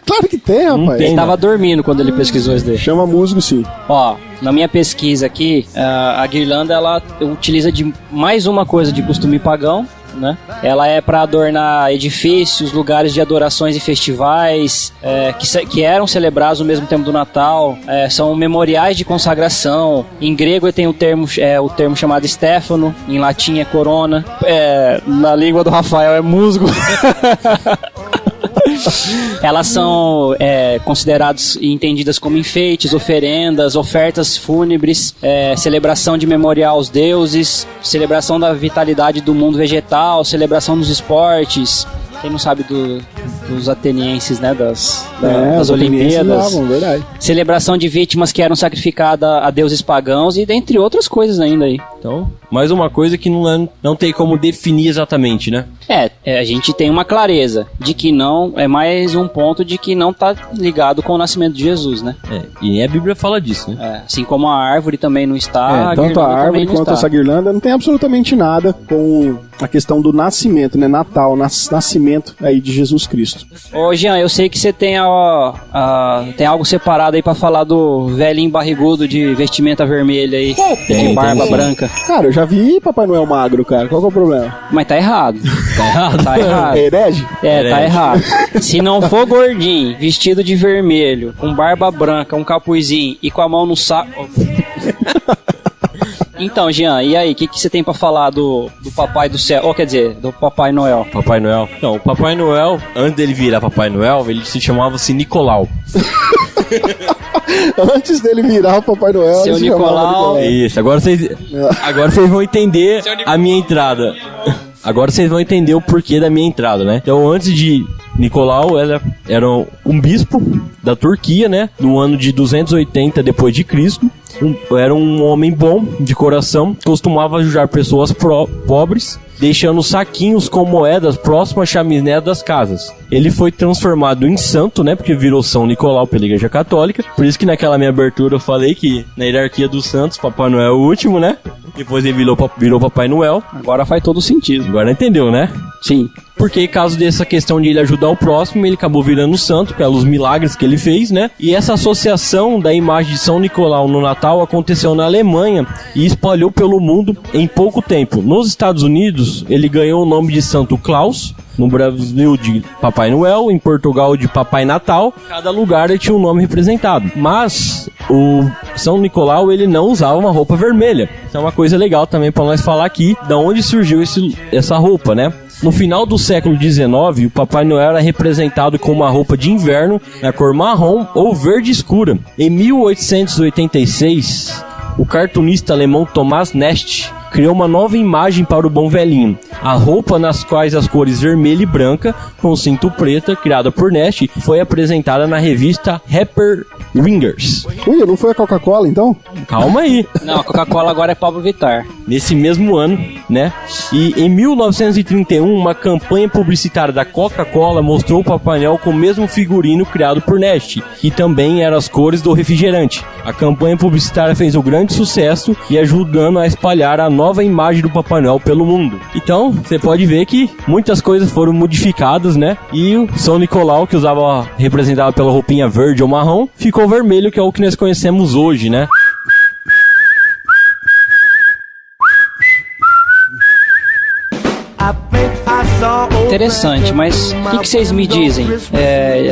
B: Claro que tem, rapaz.
C: Ele tava dormindo quando ele pesquisou isso daí.
B: Chama musgo, sim.
C: Ó, na minha pesquisa aqui, a guirlanda, ela utiliza de mais uma coisa de costume pagão, né? Ela é para adornar edifícios, lugares de adorações e festivais que eram celebrados no mesmo tempo do Natal. São memoriais de consagração. Em grego tem o termo chamado Stefano, em latim é corona. Na língua do Rafael é musgo. Elas são consideradas e entendidas como enfeites, oferendas, ofertas fúnebres, celebração de memorial aos deuses, celebração da vitalidade do mundo vegetal, celebração dos esportes. Quem não sabe dos atenienses, né, das Olimpíadas.
B: Verdade.
C: Celebração de vítimas que eram sacrificadas a deuses pagãos e dentre outras coisas ainda aí.
D: Então, mais uma coisa que não tem como definir exatamente, né?
C: A gente tem uma clareza de que não, é mais um ponto de que não tá ligado com o nascimento de Jesus, né?
D: E a Bíblia fala disso, né?
C: Assim como a árvore também não está,
B: Tanto a árvore quanto essa guirlanda não tem absolutamente nada com a questão do nascimento, né? Natal, nascimento aí de Jesus Cristo.
C: Ô Jean, eu sei que você tem tem algo separado aí pra falar do velhinho barrigudo de vestimenta vermelha aí, de barba branca.
B: Cara, eu já vi Papai Noel magro, cara. Qual que é o problema?
C: Mas tá errado. Tá errado.
B: É herege?
C: Tá errado. Se não for gordinho, vestido de vermelho, com barba branca, um capuzinho e com a mão no saco... Então, Jean, e aí, o que você tem pra falar do Papai do Céu? Ou quer dizer, do Papai Noel?
D: Papai Noel? Não, o Papai Noel, antes dele virar Papai Noel, ele se chamava-se Nicolau.
B: Antes dele virar o Papai Noel,
C: Seu
B: ele
C: Nicolau.
D: Isso, agora vocês vão entender a minha entrada. Agora vocês vão entender o porquê da minha entrada, né? Então, antes de Nicolau, era um bispo da Turquia, né? No ano de 280 depois de Cristo. Era um homem bom de coração, costumava ajudar pessoas pobres, deixando saquinhos com moedas próximas à chaminé das casas. Ele foi transformado em santo, né? Porque virou São Nicolau pela Igreja Católica. Por isso que naquela minha abertura eu falei que na hierarquia dos santos, Papai Noel é o último, né? Depois ele virou Papai Noel.
C: Agora faz todo sentido.
D: Agora entendeu, né?
C: Sim.
D: Porque caso dessa questão de ele ajudar o próximo, ele acabou virando santo pelos milagres que ele fez, né? E essa associação da imagem de São Nicolau no Natal aconteceu na Alemanha e espalhou pelo mundo em pouco tempo. Nos Estados Unidos, ele ganhou o nome de Santo Claus, no Brasil de Papai Noel, em Portugal de Papai Natal. Cada lugar ele tinha um nome representado. Mas o São Nicolau, ele não usava uma roupa vermelha. Isso é uma coisa legal também para nós falar aqui, da onde surgiu essa roupa, né? No final do século XIX, o Papai Noel era representado com uma roupa de inverno na cor marrom ou verde escura. Em 1886, o cartunista alemão Thomas Nast criou uma nova imagem para o Bom Velhinho. A roupa nas quais as cores vermelha e branca, com cinto preta, criada por Nast, foi apresentada na revista Harper's Wingers.
B: Ui, não foi a Coca-Cola, então?
D: Calma aí.
C: Não, a Coca-Cola agora é Pablo Vittar.
D: Nesse mesmo ano, né? E em 1931, uma campanha publicitária da Coca-Cola mostrou o Papai Noel com o mesmo figurino criado por Nast, que também eram as cores do refrigerante. A campanha publicitária fez um grande sucesso e ajudando a espalhar a nova imagem do Papai Noel pelo mundo. Então, você pode ver que muitas coisas foram modificadas, né? E o São Nicolau, que representava pela roupinha verde ou marrom, ficou vermelho, que é o que nós conhecemos hoje, né?
C: Interessante, mas o que vocês me dizem?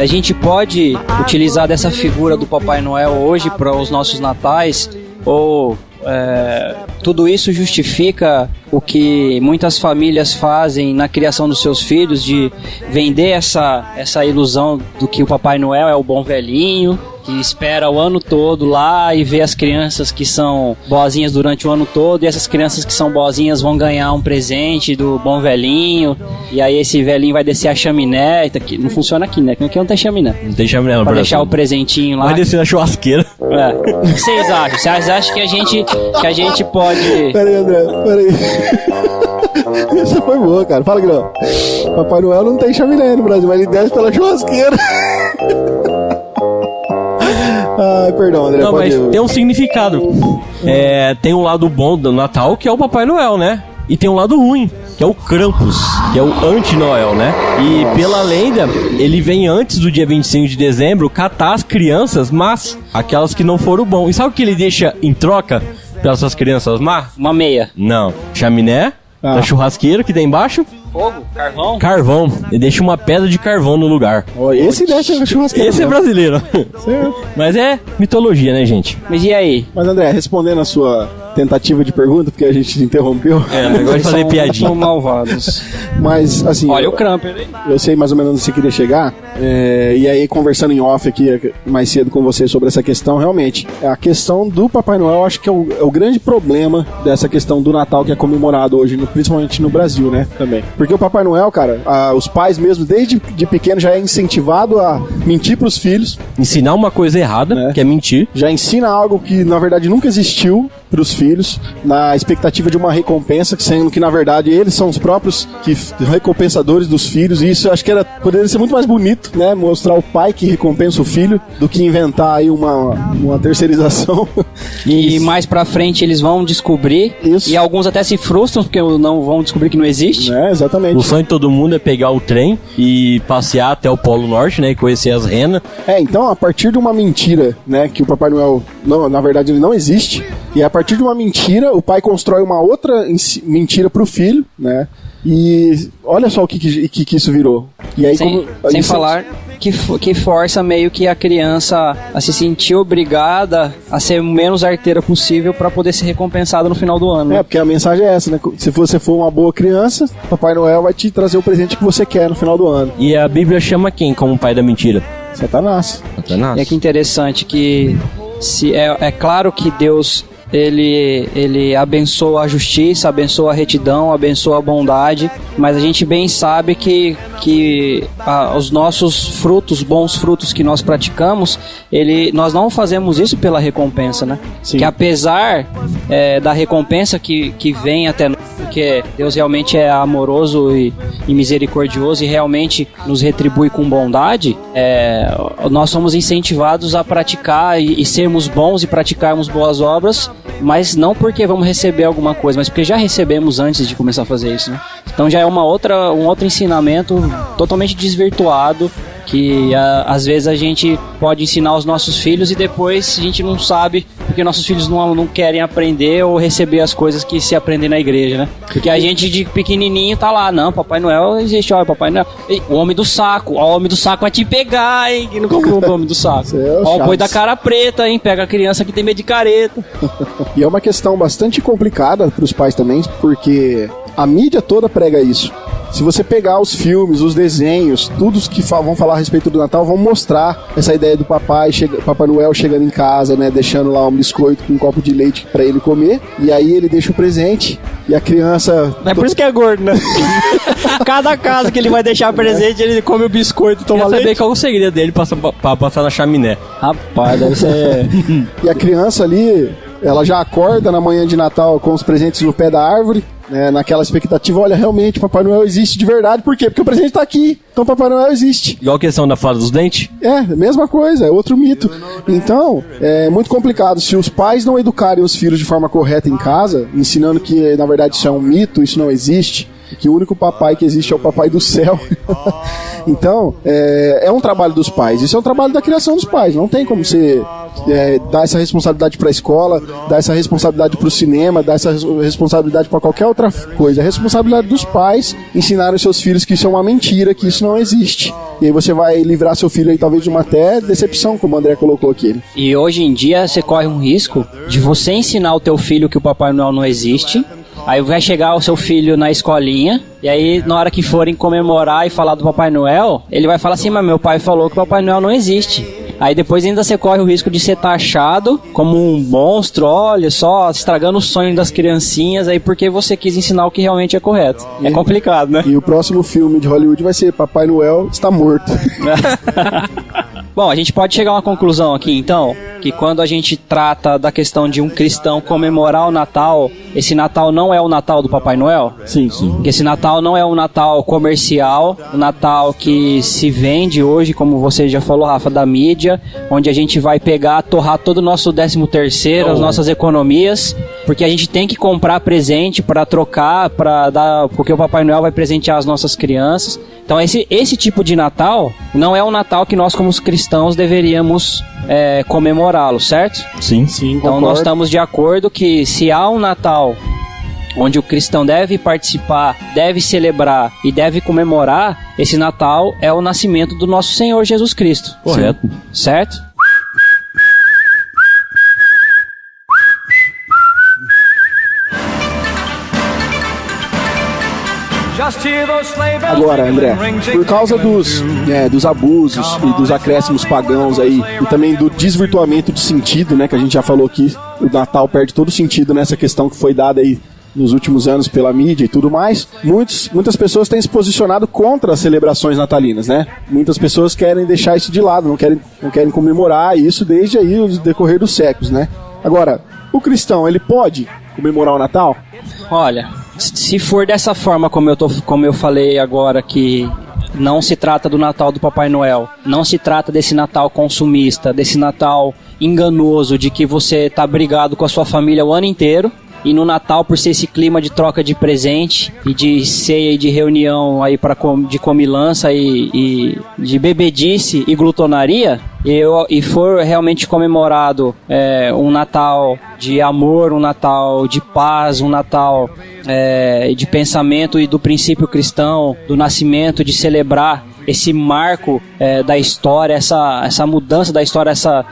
C: A gente pode utilizar dessa figura do Papai Noel hoje para os nossos natais? Ou tudo isso justifica o que muitas famílias fazem na criação dos seus filhos, de vender essa ilusão do que o Papai Noel é o bom velhinho, que espera o ano todo lá e vê as crianças que são boazinhas durante o ano todo, e essas crianças que são boazinhas vão ganhar um presente do bom velhinho, e aí esse velhinho vai descer a chaminé, não funciona aqui, né? Aqui não tem chaminé.
D: Não tem chaminé no
C: Pra
D: Brasil.
C: deixar o presentinho lá.
D: Vai descer na churrasqueira.
C: O que vocês acham? Vocês acham que a gente pode...
B: Peraí, André, peraí. Isso foi boa, cara. Fala, Grão. Papai Noel não tem chaminé no Brasil, mas ele desce pela churrasqueira. Ah, perdão, André.
D: Não, mas
B: ir.
D: tem um significado. Tem um lado bom do Natal, que é o Papai Noel, né? E tem um lado ruim, que é o Krampus, que é o anti-Noel, né? E pela lenda, ele vem antes do dia 25 de dezembro catar as crianças, mas aquelas que não foram bom. E sabe o que ele deixa em troca para essas crianças má?
C: Uma meia.
D: Não. Chaminé, da churrasqueira que tem embaixo.
C: Fogo? Carvão?
D: Carvão. Ele deixa uma pedra de carvão no lugar.
B: Oh, esse desce a churrasqueira.
D: Esse é brasileiro. Mas é mitologia, né, gente?
C: Mas e aí?
B: Mas, André, respondendo a sua tentativa de pergunta, porque a gente te interrompeu.
D: Negócio de fazer piadinha.
C: São malvados.
B: Mas, assim...
C: Olha o Cramper aí.
B: Eu sei mais ou menos onde você queria chegar. E aí, conversando em off aqui mais cedo com você sobre essa questão, realmente, a questão do Papai Noel, acho que é o grande problema dessa questão do Natal que é comemorado hoje, principalmente no Brasil, né, também. Porque o Papai Noel, cara, os pais mesmo, desde de pequeno, já é incentivado a mentir pros filhos.
D: Ensinar uma coisa errada, que é mentir.
B: Já ensina algo que, na verdade, nunca existiu pros filhos. filhos, na expectativa de uma recompensa, sendo que na verdade eles são os próprios recompensadores dos filhos, e isso eu acho que poderia ser muito mais bonito, né? Mostrar o pai que recompensa o filho, do que inventar aí uma terceirização.
C: E mais pra frente eles vão descobrir,
B: Isso.
C: e alguns até se frustram porque não vão descobrir que não existe.
B: Exatamente.
D: O sonho de todo mundo é pegar o trem e passear até o Polo Norte, né? E conhecer as renas.
B: Então, a partir de uma mentira, né, que o Papai Noel, na verdade, ele não existe, e a partir de uma mentira, o pai constrói uma outra mentira pro filho, né, e olha só o que isso virou. E aí,
C: Sem falar que força meio que a criança a se sentir obrigada a ser o menos arteira possível para poder ser recompensada no final do ano.
B: Porque a mensagem é essa, né? Se você for uma boa criança, Papai Noel vai te trazer o presente que você quer no final do ano.
D: E a Bíblia chama quem como pai da mentira?
B: Satanás.
C: E é que interessante que é claro que Deus ele abençoa a justiça, abençoa a retidão, abençoa a bondade, mas a gente bem sabe que os nossos frutos, bons frutos que nós praticamos, nós não fazemos isso pela recompensa, né?
B: Sim.
C: Que apesar da recompensa que vem até nós, porque Deus realmente é amoroso e misericordioso e realmente nos retribui com bondade, nós somos incentivados a praticar e sermos bons e praticarmos boas obras, mas não porque vamos receber alguma coisa, mas porque já recebemos antes de começar a fazer isso, né? Então já é um outro ensinamento totalmente desvirtuado, que às vezes a gente pode ensinar aos nossos filhos e depois a gente não sabe porque nossos filhos não querem aprender ou receber as coisas que se aprendem na igreja, né? Porque a gente de pequenininho tá lá, não, Papai Noel existe, olha, Papai Noel, o homem do saco vai te pegar, hein? Que não comprou o homem do saco. Ó, o boi da cara preta, hein? Pega a criança que tem medo de careta.
B: E é uma questão bastante complicada pros pais também, porque a mídia toda prega isso. Se você pegar os filmes, os desenhos, tudo que vão falar a respeito do Natal, vão mostrar essa ideia do Papai Noel chegando em casa, né, deixando lá um biscoito com um copo de leite pra ele comer, e aí ele deixa o presente, e a criança...
C: É por isso que é gordo, né? Cada casa que ele vai deixar presente, ele come o biscoito e toma leite.
D: Saber qual o segredo dele pra passar na chaminé.
C: Rapaz, deve ser...
B: E a criança ali, ela já acorda na manhã de Natal com os presentes no pé da árvore, né, naquela expectativa, olha, realmente, Papai Noel existe de verdade. Por quê? Porque o presente tá aqui, então Papai Noel existe.
D: Igual a questão da fada dos dentes?
B: Mesma coisa, é outro mito. Então, é muito complicado. Se os pais não educarem os filhos de forma correta em casa, ensinando que, na verdade, isso é um mito, isso não existe, que o único papai que existe é o Papai do Céu. Então, é um trabalho dos pais. Isso é um trabalho da criação dos pais. Não tem como você dar essa responsabilidade para a escola, dar essa responsabilidade para o cinema, dar essa responsabilidade para qualquer outra coisa. É a responsabilidade dos pais ensinarem os seus filhos que isso é uma mentira, que isso não existe. E aí você vai livrar seu filho aí talvez de uma até decepção, como o André colocou aqui.
C: E hoje em dia você corre um risco de você ensinar o teu filho que o Papai Noel não existe. Aí vai chegar o seu filho na escolinha, e aí na hora que forem comemorar e falar do Papai Noel, ele vai falar assim, mas meu pai falou que o Papai Noel não existe. Aí depois ainda você corre o risco de ser taxado como um monstro, olha só, estragando o sonho das criancinhas, aí porque você quis ensinar o que realmente é correto. É complicado, né?
B: E o próximo filme de Hollywood vai ser Papai Noel está morto.
C: Bom, a gente pode chegar a uma conclusão aqui, então, que quando a gente trata da questão de um cristão comemorar o Natal, esse Natal não é o Natal do Papai Noel?
B: Sim, sim.
C: Porque esse Natal não é um Natal comercial, um Natal que se vende hoje, como você já falou, Rafa, da mídia, onde a gente vai torrar todo o nosso 13º, as nossas economias, porque a gente tem que comprar presente para trocar, porque o Papai Noel vai presentear as nossas crianças. Então esse tipo de Natal não é um Natal que nós como cristãos deveríamos comemorá-lo, certo?
B: Sim, sim.
C: Então
B: concordo.
C: nós estamos de acordo que se há um Natal onde o cristão deve participar, deve celebrar e deve comemorar, esse Natal é o nascimento do nosso Senhor Jesus Cristo.
D: Correto.
C: Certo?
B: Agora, André, por causa dos abusos e dos acréscimos pagãos aí, e também do desvirtuamento de sentido, né, que a gente já falou aqui, o Natal perde todo o sentido nessa questão que foi dada aí nos últimos anos pela mídia e tudo mais, muitas pessoas têm se posicionado contra as celebrações natalinas, né? Muitas pessoas querem deixar isso de lado, não querem comemorar isso desde aí o decorrer dos séculos, né? Agora, o cristão, ele pode comemorar o Natal?
C: Olha, se for dessa forma como eu falei agora, que não se trata do Natal do Papai Noel, não se trata desse Natal consumista, desse Natal enganoso de que você tá brigado com a sua família o ano inteiro, e no Natal, por ser esse clima de troca de presente e de ceia e de reunião aí de comilança e de bebedice e glutonaria, e for realmente comemorado um Natal de amor, um Natal de paz, um Natal de pensamento e do princípio cristão, do nascimento, de celebrar esse marco da história, essa mudança da história, essa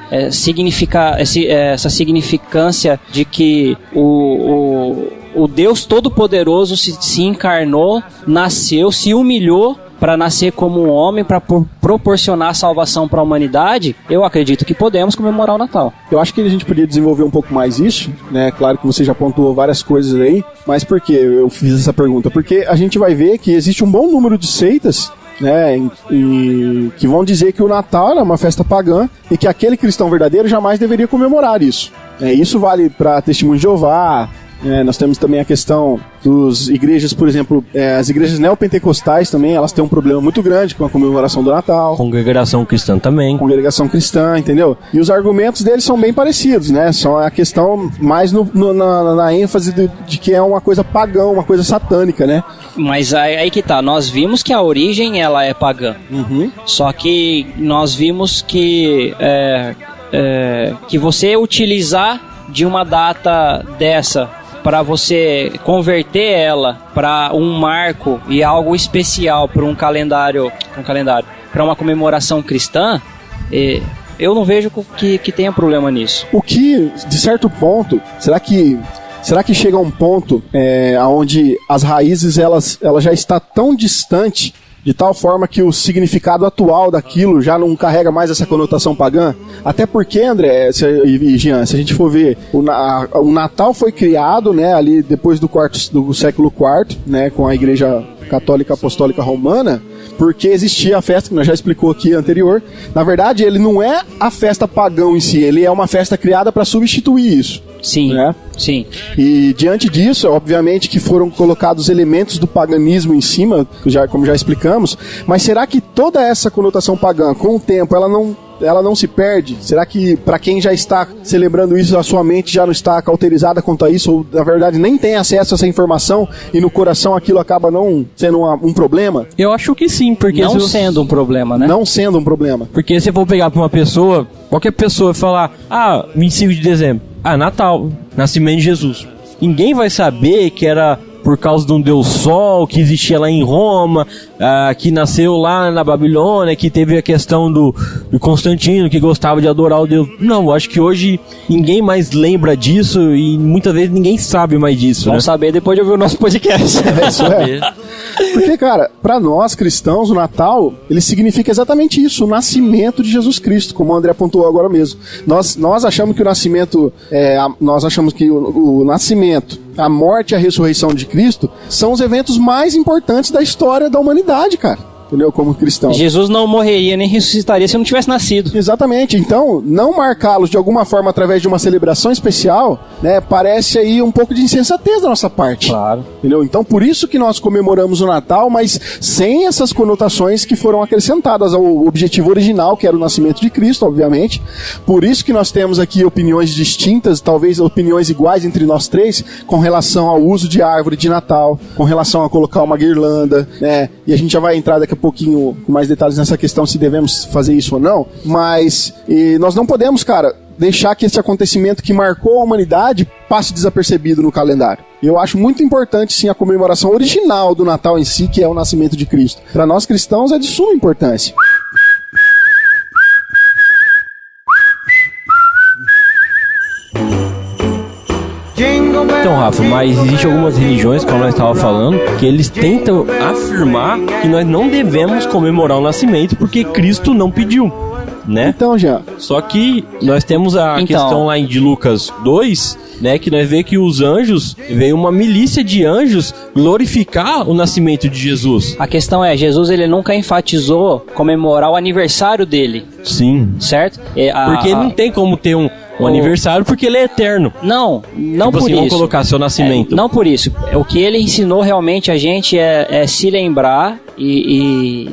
C: significância de que o Deus Todo-Poderoso se encarnou, nasceu, se humilhou para nascer como um homem, para proporcionar salvação para a humanidade. Eu acredito que podemos comemorar o Natal.
B: Eu acho que a gente podia desenvolver um pouco mais isso, né? Claro que você já pontuou várias coisas aí, mas por que eu fiz essa pergunta? Porque a gente vai ver que existe um bom número de seitas, né, e que vão dizer que o Natal é uma festa pagã e que aquele cristão verdadeiro jamais deveria comemorar isso. Isso vale para Testemunho de Jeová. Nós temos também a questão dos igrejas, por exemplo, as igrejas neopentecostais também, elas têm um problema muito grande com a comemoração do Natal.
D: Congregação cristã também.
B: Congregação cristã, entendeu? E os argumentos deles são bem parecidos, né? Só a questão mais na ênfase de que é uma coisa pagã, uma coisa satânica, né?
C: Mas aí que tá, nós vimos que a origem ela é pagã.
B: Uhum.
C: Só que nós vimos que você utilizar de uma data dessa para você converter ela para um marco e algo especial para um calendário, para uma comemoração cristã, eu não vejo que tenha problema nisso.
B: O que, de certo ponto, será que chega a um ponto onde as raízes elas já está tão distante, de tal forma que o significado atual daquilo já não carrega mais essa conotação pagã? Até porque, André e Jean, se a gente for ver, o Natal foi criado, né, ali depois do século IV, né, com a Igreja Católica Apostólica Romana, porque existia a festa, que nós já explicou aqui anterior. Na verdade, ele não é a festa pagã em si, ele é uma festa criada para substituir isso.
C: Sim,
B: né?
C: Sim.
B: E diante disso, obviamente que foram colocados elementos do paganismo em cima, como já explicamos, mas será que toda essa conotação pagã, com o tempo, ela não se perde? Será que para quem já está celebrando isso, a sua mente já não está cauterizada quanto a isso, ou na verdade nem tem acesso a essa informação e no coração aquilo acaba não sendo um problema?
D: Eu acho que sim, porque...
C: Não sendo um problema, né?
B: Não sendo um problema.
D: Porque se eu for pegar pra uma pessoa, qualquer pessoa falar, 25 de dezembro, Natal, nascimento de Jesus. Ninguém vai saber que era por causa de um deus sol que existia lá em Roma, que nasceu lá na Babilônia, que teve a questão do Constantino, que gostava de adorar o deus. Não, acho que hoje ninguém mais lembra disso e muitas vezes ninguém sabe mais disso.
C: Vamos saber depois de ouvir o nosso podcast.
B: Isso é. Porque, cara, pra nós cristãos, o Natal, ele significa exatamente isso, o nascimento de Jesus Cristo, como o André apontou agora mesmo. Nós achamos que o nascimento, o nascimento, a morte e a ressurreição de Cristo são os eventos mais importantes da história da humanidade, cara. Entendeu? Como cristão.
C: Jesus não morreria nem ressuscitaria se não tivesse nascido.
B: Exatamente. Então, não marcá-los de alguma forma através de uma celebração especial, né, parece aí um pouco de insensatez da nossa parte.
C: Claro.
B: Entendeu? Então, por isso que nós comemoramos o Natal, mas sem essas conotações que foram acrescentadas ao objetivo original, que era o nascimento de Cristo, obviamente. Por isso que nós temos aqui opiniões distintas, talvez opiniões iguais entre nós três, com relação ao uso de árvore de Natal, com relação a colocar uma guirlanda, né? E a gente já vai entrar daqui a pouquinho com mais detalhes nessa questão, se devemos fazer isso ou não, mas nós não podemos, cara, deixar que esse acontecimento que marcou a humanidade passe desapercebido no calendário. Eu acho muito importante, sim, a comemoração original do Natal em si, que é o nascimento de Cristo. Para nós cristãos é de suma importância.
D: Então, Rafa, mas existem algumas religiões, como nós estávamos falando, que eles tentam afirmar que nós não devemos comemorar o nascimento porque Cristo não pediu, né?
B: Então, já.
D: Só que nós temos a questão lá de Lucas 2, né, que nós vemos que os anjos, veio uma milícia de anjos glorificar o nascimento de Jesus.
C: A questão é, Jesus ele nunca enfatizou comemorar o aniversário dele.
D: Sim.
C: Certo?
D: Porque não tem como ter o aniversário porque ele é eterno.
C: Não
D: Tipo
C: por
D: assim,
C: isso.
D: vamos colocar seu nascimento.
C: Não por isso. O que ele ensinou realmente a gente é se lembrar e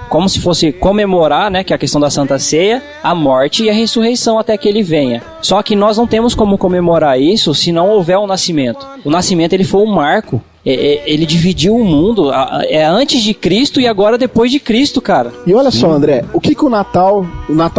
C: como se fosse comemorar, né, que é a questão da Santa Ceia, a morte e a ressurreição até que ele venha. Só que nós não temos como comemorar isso se não houver o nascimento. O nascimento, ele foi um marco. Ele dividiu o mundo. É antes de Cristo e agora depois de Cristo, cara.
B: E olha só, André, o que o Natal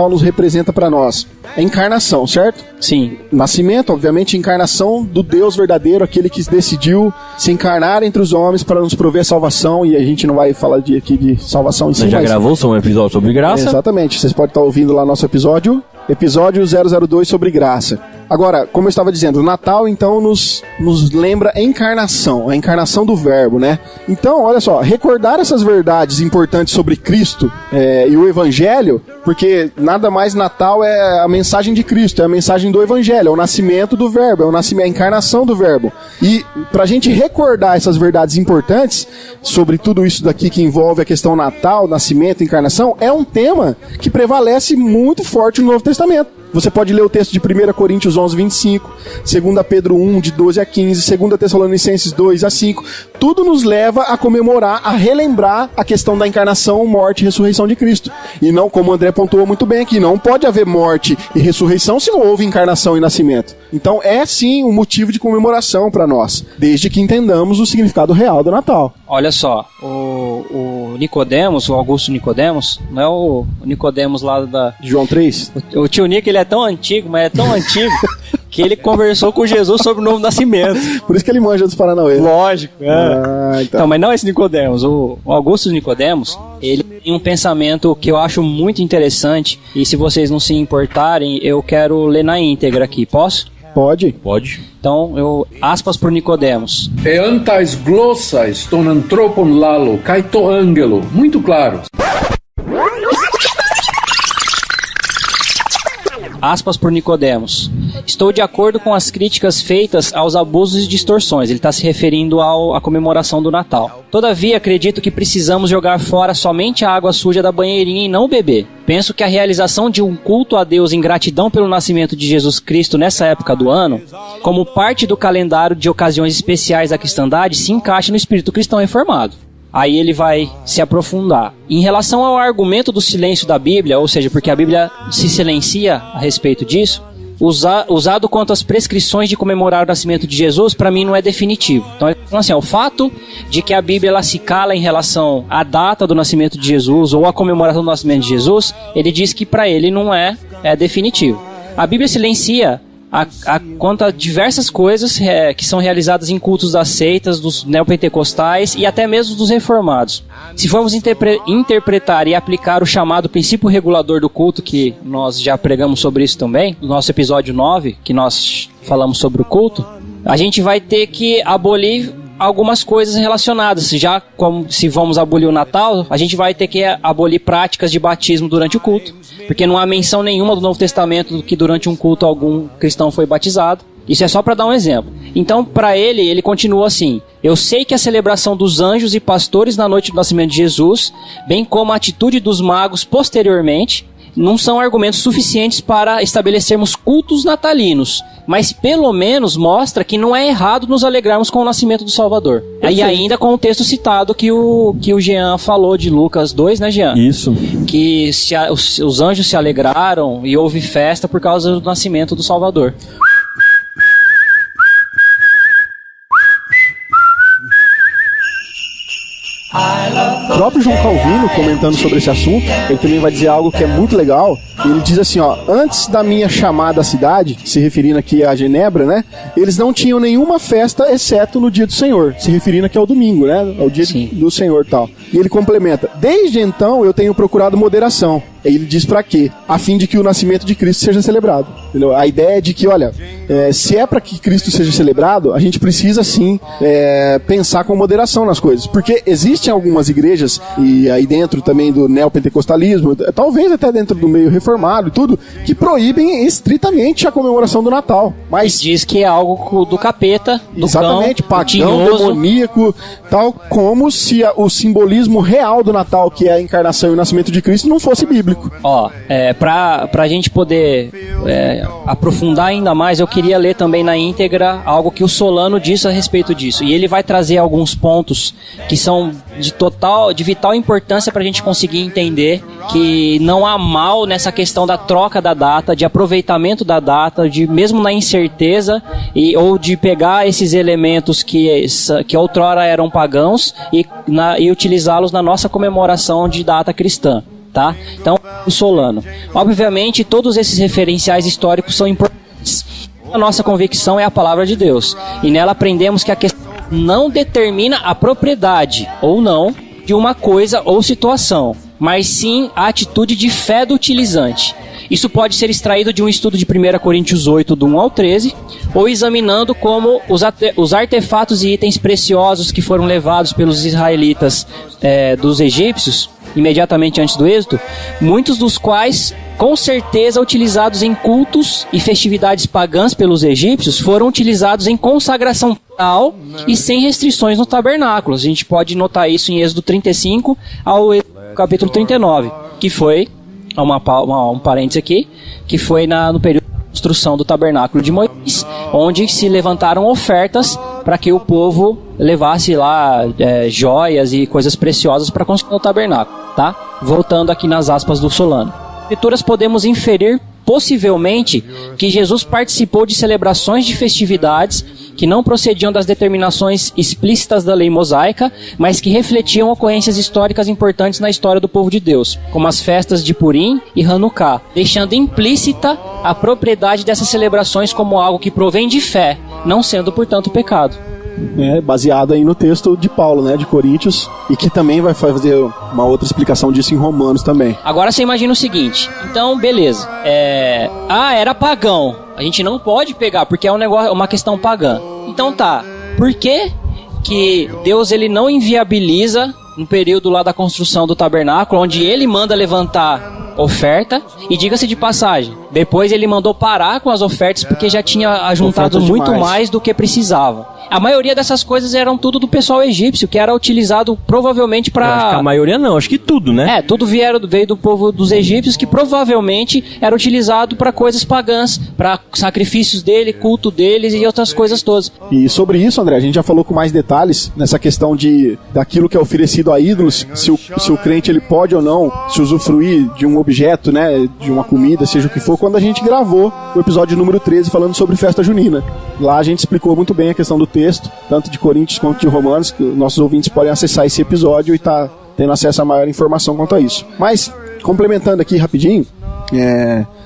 B: nos representa pra nós? É encarnação, certo?
C: Sim.
B: Nascimento, obviamente, encarnação do Deus verdadeiro, aquele que decidiu se encarnar entre os homens para nos prover salvação, e a gente não vai falar aqui de salvação em si,
D: Você já
B: mas...
D: gravou um episódio sobre graça?
B: Exatamente, vocês podem estar ouvindo lá nosso episódio 002 sobre graça. Agora, como eu estava dizendo, o Natal, então, nos lembra a encarnação do Verbo, né? Então, olha só, recordar essas verdades importantes sobre Cristo e o Evangelho, porque nada mais Natal é a mensagem de Cristo, é a mensagem do Evangelho, é o nascimento do Verbo, é a encarnação do Verbo. E pra gente recordar essas verdades importantes sobre tudo isso daqui que envolve a questão Natal, nascimento, encarnação, é um tema que prevalece muito forte no Novo Testamento. Você pode ler o texto de 1 Coríntios 11, 25, 2 Pedro 1, de 12 a 15, 2 Tessalonicenses 2 a 5. Tudo nos leva a comemorar, a relembrar a questão da encarnação, morte e ressurreição de Cristo. E não, como o André pontuou muito bem aqui, não pode haver morte e ressurreição se não houve encarnação e nascimento. Então é sim um motivo de comemoração para nós, desde que entendamos o significado real do Natal.
C: Olha só, o Nicodemos, o Augusto Nicodemos, não é o Nicodemos lá da...
B: João 3?
C: O tio Nico, ele é tão antigo, mas é tão antigo, que ele conversou com Jesus sobre o novo nascimento.
B: Por isso que ele manja dos Paranauê.
C: Lógico,
B: então,
C: mas não esse Nicodemos. O Augusto Nicodemos, ele tem um pensamento que eu acho muito interessante, e se vocês não se importarem, eu quero ler na íntegra aqui, posso?
B: Pode.
C: Então, aspas pro Nicodemos.
E: Eantais glossais ton anthropon lalo, kai to angelo. Muito claro.
C: Aspas por Nicodemos. Estou de acordo com as críticas feitas aos abusos e distorções. Ele está se referindo à comemoração do Natal. Todavia, acredito que precisamos jogar fora somente a água suja da banheirinha e não beber. Penso que a realização de um culto a Deus em gratidão pelo nascimento de Jesus Cristo nessa época do ano, como parte do calendário de ocasiões especiais da cristandade, se encaixa no espírito cristão reformado. Aí ele vai se aprofundar. Em relação ao argumento do silêncio da Bíblia, ou seja, porque a Bíblia se silencia a respeito disso, usado quanto às prescrições de comemorar o nascimento de Jesus, para mim não é definitivo. Então, assim, o fato de que a Bíblia ela se cala em relação à data do nascimento de Jesus ou à comemoração do nascimento de Jesus, ele diz que para ele não é definitivo. A Bíblia silencia quanto a diversas coisas que são realizadas em cultos das seitas, dos neopentecostais e até mesmo dos reformados. Se formos interpretar e aplicar o chamado princípio regulador do culto, que nós já pregamos sobre isso também, no nosso episódio 9, que nós falamos sobre o culto, a gente vai ter que abolir algumas coisas relacionadas. Já como se vamos abolir o Natal, a gente vai ter que abolir práticas de batismo durante o culto, porque não há menção nenhuma do Novo Testamento do que durante um culto algum cristão foi batizado. Isso é só para dar um exemplo. Então, para ele continua assim: eu sei que a celebração dos anjos e pastores na noite do nascimento de Jesus, bem como a atitude dos magos posteriormente, não são argumentos suficientes para estabelecermos cultos natalinos, mas pelo menos mostra que não é errado nos alegrarmos com o nascimento do Salvador. E ainda com o texto citado que o Jean falou de Lucas 2, né, Jean?
D: Isso.
C: Que os anjos se alegraram e houve festa por causa do nascimento do Salvador.
B: O próprio João Calvino, comentando sobre esse assunto, ele também vai dizer algo que é muito legal. Ele diz assim, ó: antes da minha chamada à cidade, se referindo aqui a Genebra, né, eles não tinham nenhuma festa exceto no dia do Senhor, se referindo aqui ao domingo, né, ao dia do Senhor e tal. E ele complementa: desde então eu tenho procurado moderação. Ele diz pra quê? A fim de que o nascimento de Cristo seja celebrado. Entendeu? A ideia é de que, olha, se é para que Cristo seja celebrado, a gente precisa sim pensar com moderação nas coisas. Porque existem algumas igrejas, e aí dentro também do neopentecostalismo, talvez até dentro do meio reformado e tudo, que proíbem estritamente a comemoração do Natal. Mas
C: diz que é algo do capeta, do
B: exatamente,
C: cão,
B: pagão, demoníaco, tal, como se o simbolismo real do Natal, que é a encarnação e o nascimento de Cristo, não fosse bíblico. público.
C: Pra gente poder aprofundar ainda mais, eu queria ler também na íntegra algo que o Solano disse a respeito disso. E ele vai trazer alguns pontos que são de vital importância para a gente conseguir entender que não há mal nessa questão da troca da data, de aproveitamento da data, de mesmo na incerteza, ou de pegar esses elementos que outrora eram pagãos e utilizá-los na nossa comemoração de data cristã. Tá? Então, o Solano. Obviamente, todos esses referenciais históricos são importantes. A nossa convicção é a palavra de Deus. E nela aprendemos que a questão não determina a propriedade ou não de uma coisa ou situação, mas sim a atitude de fé do utilizante. Isso pode ser extraído de um estudo de 1 Coríntios 8, do 1 ao 13, ou examinando como os artefatos e itens preciosos que foram levados pelos israelitas dos egípcios, imediatamente antes do êxodo, muitos dos quais, com certeza, utilizados em cultos e festividades pagãs pelos egípcios, foram utilizados em consagração total e sem restrições no tabernáculo. A gente pode notar isso em Êxodo 35 ao capítulo 39, que foi, um parênteses aqui, que foi no período de construção do tabernáculo de Moisés, onde se levantaram ofertas para que o povo levasse lá joias e coisas preciosas para construir o tabernáculo, tá? Voltando aqui nas aspas do Solano. Nas escrituras podemos inferir possivelmente que Jesus participou de celebrações de festividades que não procediam das determinações explícitas da lei mosaica, mas que refletiam ocorrências históricas importantes na história do povo de Deus, como as festas de Purim e Hanukkah, deixando implícita a propriedade dessas celebrações como algo que provém de fé, não sendo, portanto, pecado.
B: Baseado aí no texto de Paulo, né, de Coríntios, e que também vai fazer uma outra explicação disso em Romanos também.
C: Agora você imagina o seguinte, então beleza, era pagão, a gente não pode pegar porque é uma questão pagã. Então tá, por que Deus ele não inviabiliza no período lá da construção do tabernáculo, onde ele manda levantar oferta, e diga-se de passagem, depois ele mandou parar com as ofertas porque já tinha ajuntado muito mais do que precisava. A maioria dessas coisas eram tudo do pessoal egípcio, que era utilizado provavelmente para...
D: Acho que a maioria não, acho que tudo, né?
C: Tudo veio do povo dos egípcios, que provavelmente era utilizado para coisas pagãs, para sacrifícios dele, culto deles e outras coisas todas.
B: E sobre isso, André, a gente já falou com mais detalhes nessa questão daquilo que é oferecido a ídolos, se o crente ele pode ou não se usufruir de um objeto, né, de uma comida, seja o que for, quando a gente gravou o episódio número 13 falando sobre festa junina. Lá a gente explicou muito bem a questão do texto, tanto de Coríntios quanto de Romanos, que nossos ouvintes podem acessar esse episódio e tá tendo acesso a maior informação quanto a isso. Mas, complementando aqui rapidinho,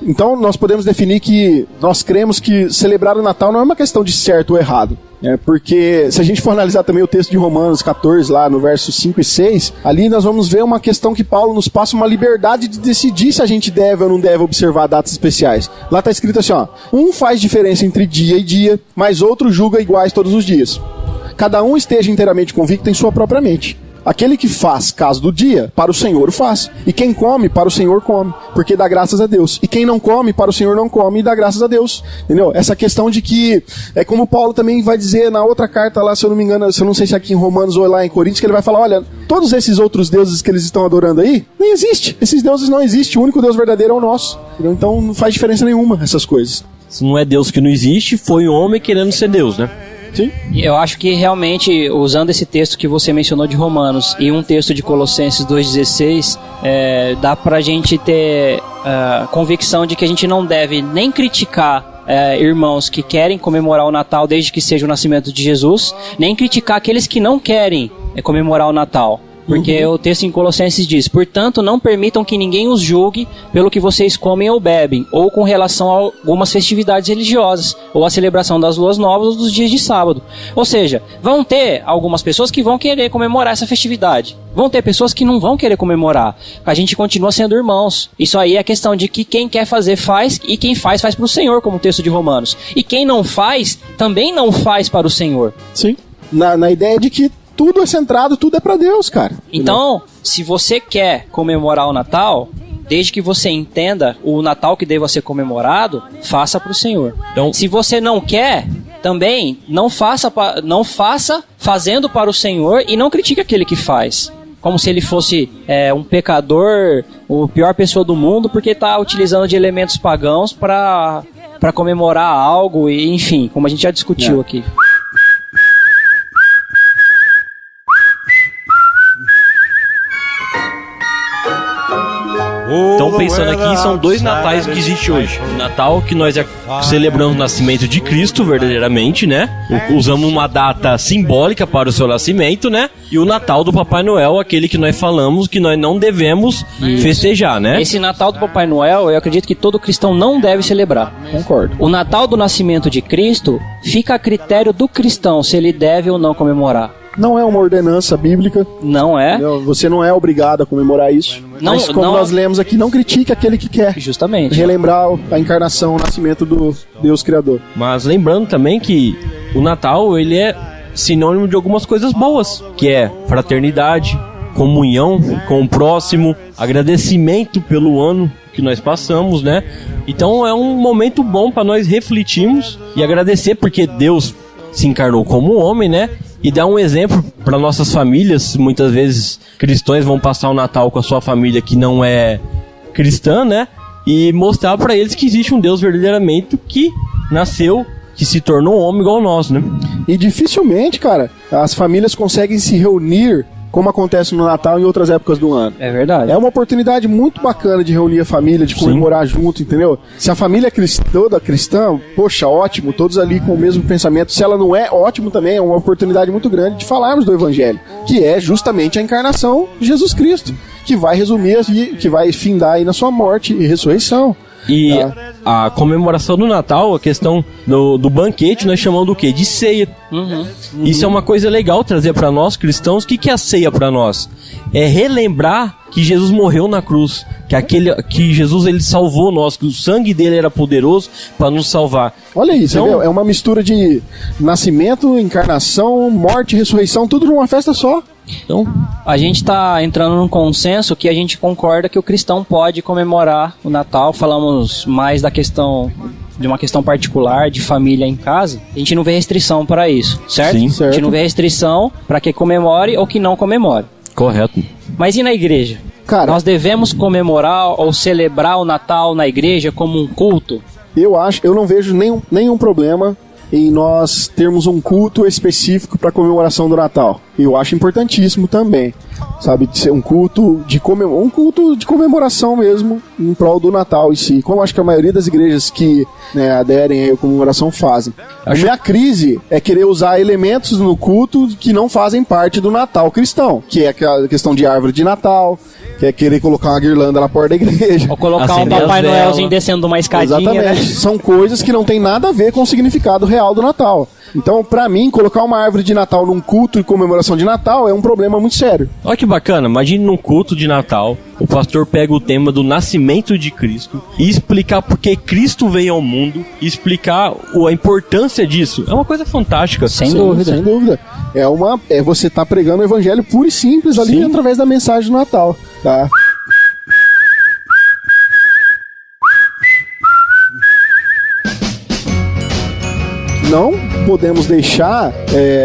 B: então nós podemos definir que nós cremos que celebrar o Natal não é uma questão de certo ou errado. Porque se a gente for analisar também o texto de Romanos 14, lá no verso 5 e 6, ali nós vamos ver uma questão que Paulo nos passa uma liberdade de decidir se a gente deve ou não deve observar datas especiais. Lá está escrito assim, um faz diferença entre dia e dia, mas outro julga iguais todos os dias. Cada um esteja inteiramente convicto em sua própria mente. Aquele que faz caso do dia, para o Senhor o faz. E quem come, para o Senhor come, porque dá graças a Deus. E quem não come, para o Senhor não come e dá graças a Deus. Entendeu? Essa questão de que, como Paulo também vai dizer na outra carta lá, se eu não me engano, se eu não sei se é aqui em Romanos ou lá em Coríntios, que ele vai falar, olha, todos esses outros deuses que eles estão adorando aí, nem existe. Esses deuses não existem, o único Deus verdadeiro é o nosso. Entendeu? Então não faz diferença nenhuma essas coisas.
D: Se não é Deus que não existe, foi o homem querendo ser Deus, né?
B: Sim.
C: Eu acho que realmente, usando esse texto que você mencionou de Romanos e um texto de Colossenses 2,16, dá pra gente ter convicção de que a gente não deve nem criticar irmãos que querem comemorar o Natal desde que seja o nascimento de Jesus, nem criticar aqueles que não querem comemorar o Natal. Porque o texto em Colossenses diz, portanto, não permitam que ninguém os julgue pelo que vocês comem ou bebem, ou com relação a algumas festividades religiosas, ou a celebração das luas novas ou dos dias de sábado. Ou seja, vão ter algumas pessoas que vão querer comemorar essa festividade. Vão ter pessoas que não vão querer comemorar. A gente continua sendo irmãos. Isso aí é questão de que quem quer fazer, faz, e quem faz para o Senhor, como o texto de Romanos. E quem não faz, também não faz para o Senhor.
B: Sim. Na ideia de que tudo é centrado, tudo é pra Deus, cara.
C: Então, se você quer comemorar o Natal, desde que você entenda o Natal que deva ser comemorado, faça pro Senhor. Então, se você não quer, também não faça fazendo para o Senhor e não critique aquele que faz. como se ele fosse um pecador, a pior pessoa do mundo, porque está utilizando de elementos pagãos para comemorar algo, e enfim, como a gente já discutiu aqui.
D: Então, pensando aqui, são 2 natais que existem hoje. O Natal, que nós celebramos o nascimento de Cristo, verdadeiramente, né? Usamos uma data simbólica para o seu nascimento, né? E o Natal do Papai Noel, aquele que nós falamos que nós não devemos festejar, né?
C: Esse Natal do Papai Noel, eu acredito que todo cristão não deve celebrar.
B: Concordo.
C: O Natal do nascimento de Cristo fica a critério do cristão se ele deve ou não comemorar.
B: Não é uma ordenança bíblica.
C: Não é?
B: Você não é obrigado a comemorar isso. Mas como nós lemos aqui, não critique aquele que quer.
C: Justamente.
B: Relembrar a encarnação, o nascimento do Deus Criador.
D: Mas lembrando também que o Natal, ele é sinônimo de algumas coisas boas, que é fraternidade, comunhão com o próximo, agradecimento pelo ano que nós passamos, né? Então é um momento bom para nós refletirmos e agradecer, porque Deus se encarnou como homem, né? E dar um exemplo para nossas famílias. Muitas vezes cristãos vão passar o Natal com a sua família que não é cristã, né? E mostrar para eles que existe um Deus verdadeiramente que nasceu, que se tornou homem igual nós, né?
B: E dificilmente, cara, as famílias conseguem se reunir como acontece no Natal e em outras épocas do ano.
C: É verdade.
B: É uma oportunidade muito bacana de reunir a família, de comemorar junto, entendeu? Se a família é toda cristã, poxa, ótimo, todos ali com o mesmo pensamento. Se ela não é, ótimo também, é uma oportunidade muito grande de falarmos do Evangelho, que é justamente a encarnação de Jesus Cristo, que vai resumir e que vai findar aí na sua morte e ressurreição.
D: E a comemoração do Natal, a questão do banquete, nós chamamos do quê? De ceia. Isso é uma coisa legal trazer para nós cristãos. O que é a ceia para nós? É relembrar que Jesus morreu na cruz, que Jesus ele salvou nós, que o sangue dele era poderoso para nos salvar.
B: Olha isso, então, é uma mistura de nascimento, encarnação, morte, ressurreição, tudo numa festa só.
C: Então, a gente está entrando num consenso que a gente concorda que o cristão pode comemorar o Natal. Falamos mais da questão de uma questão particular de família em casa. A gente não vê restrição para isso, certo?
D: Sim,
B: certo.
C: A gente não vê restrição para que comemore ou que não comemore.
D: Correto.
C: Mas e na igreja?
B: Cara,
C: nós devemos comemorar ou celebrar o Natal na igreja como um culto?
B: eu não vejo nenhum problema em nós termos um culto específico para comemoração do Natal. Eu acho importantíssimo também, sabe, de ser um culto de comemoração mesmo em prol do Natal em si, como acho que a maioria das igrejas que aderem à comemoração fazem. A minha crise é querer usar elementos no culto que não fazem parte do Natal cristão, que é a questão de árvore de Natal, que é querer colocar uma guirlanda na porta da igreja.
C: Ou colocar um Papai Noelzinho descendo uma escadinha.
B: Exatamente. Né? São coisas que não tem nada a ver com o significado real do Natal. Então, pra mim, colocar uma árvore de Natal num culto e comemoração de Natal é um problema muito sério.
D: Olha que bacana, imagine num culto de Natal, o pastor pega o tema do nascimento de Cristo e explicar por que Cristo veio ao mundo, e explicar a importância disso. É uma coisa fantástica.
C: Sem dúvida.
B: Sem dúvida. Você tá pregando o evangelho puro e simples ali através da mensagem do Natal, tá? Não podemos deixar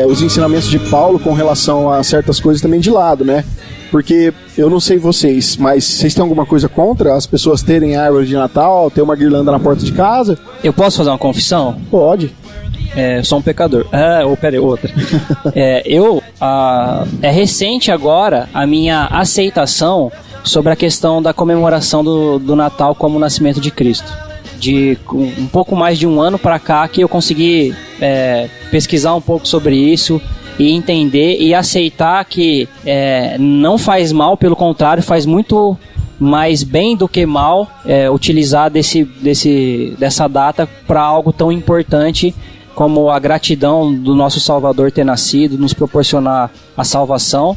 B: os ensinamentos de Paulo com relação a certas coisas também de lado, né? Porque eu não sei vocês, mas vocês têm alguma coisa contra as pessoas terem árvore de Natal, ter uma guirlanda na porta de casa?
C: Eu posso fazer uma confissão?
B: Pode.
C: Sou um pecador. Peraí, outra. É recente agora a minha aceitação sobre a questão da comemoração do Natal como o nascimento de Cristo. De um pouco mais de um ano para cá que eu consegui pesquisar um pouco sobre isso e entender e aceitar que não faz mal, pelo contrário, faz muito mais bem do que mal utilizar dessa data para algo tão importante como a gratidão do nosso Salvador ter nascido, nos proporcionar a salvação.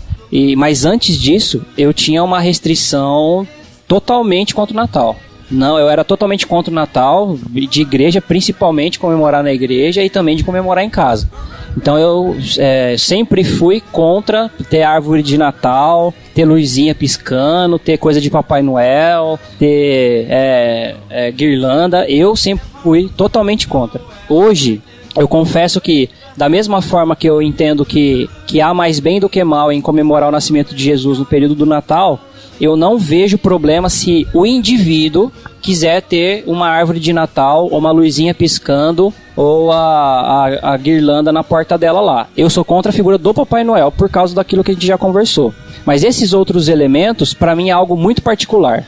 C: Mas antes disso, eu tinha uma restrição totalmente contra o Natal. Não, eu era totalmente contra o Natal, de igreja, principalmente comemorar na igreja e também de comemorar em casa. Então eu sempre fui contra ter árvore de Natal, ter luzinha piscando, ter coisa de Papai Noel, ter guirlanda. Eu sempre fui totalmente contra. Hoje, eu confesso que Da mesma forma que eu entendo que há mais bem do que mal em comemorar o nascimento de Jesus no período do Natal, eu não vejo problema se o indivíduo quiser ter uma árvore de Natal, ou uma luzinha piscando, ou a guirlanda na porta dela lá. Eu sou contra a figura do Papai Noel por causa daquilo que a gente já conversou. Mas esses outros elementos, para mim, é algo muito particular.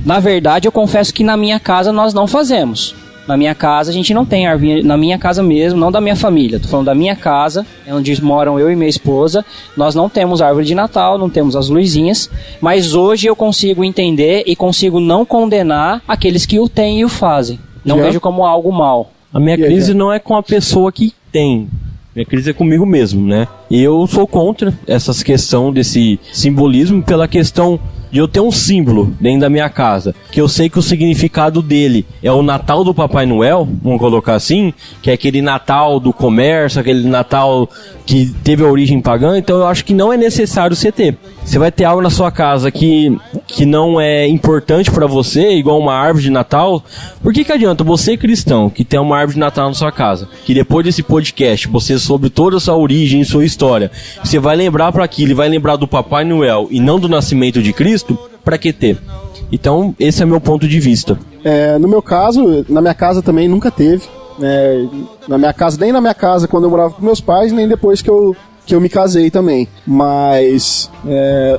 C: Na verdade, eu confesso que na minha casa nós não fazemos. Na minha casa a gente não tem árvore, na minha casa mesmo, não da minha família, tô falando da minha casa, onde moram eu e minha esposa, nós não temos árvore de Natal, não temos as luzinhas, mas hoje eu consigo entender e consigo não condenar aqueles que o têm e o fazem. Não vejo como algo mal.
D: A minha crise não é com a pessoa que tem. Minha crise é comigo mesmo, né? E eu sou contra essa questão desse simbolismo pela questão de eu ter um símbolo dentro da minha casa, que eu sei que o significado dele é o Natal do Papai Noel, vamos colocar assim, que é aquele Natal do comércio, aquele Natal que teve a origem pagã, então eu acho que não é necessário você ter. Você vai ter algo na sua casa que não é importante pra você, igual uma árvore de Natal. Por que adianta você, cristão, que tem uma árvore de Natal na sua casa, que depois desse podcast, você soube toda a sua origem e sua história, você vai lembrar para aquilo e vai lembrar do Papai Noel e não do nascimento de Cristo, pra que ter? Então, esse é meu ponto de vista.
B: No meu caso, na minha casa também nunca teve. Na minha casa, nem na minha casa quando eu morava com meus pais, nem depois que eu me casei também. Mas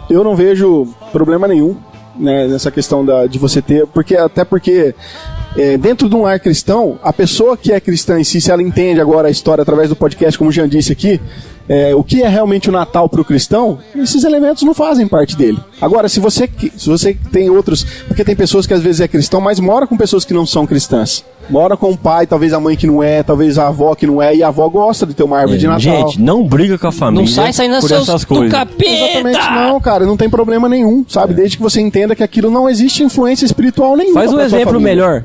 B: eu não vejo problema nenhum, né, nessa questão de você ter, até porque dentro de um lar cristão, a pessoa que é cristã em si, se ela entende agora a história através do podcast, como o Jean disse aqui, o que é realmente o Natal para o cristão, esses elementos não fazem parte dele. Agora, se você tem outros, porque tem pessoas que às vezes é cristão, mas mora com pessoas que não são cristãs. Mora com o pai, talvez a mãe que não é, talvez a avó que não é, e a avó gosta de ter uma árvore de Natal.
D: Gente, não briga com a família.
C: Não sai saindo
D: por essas coisas.
B: Exatamente, não, cara, não tem problema nenhum, sabe? Desde que você entenda que aquilo não existe influência espiritual nenhuma.
D: Faz um exemplo melhor.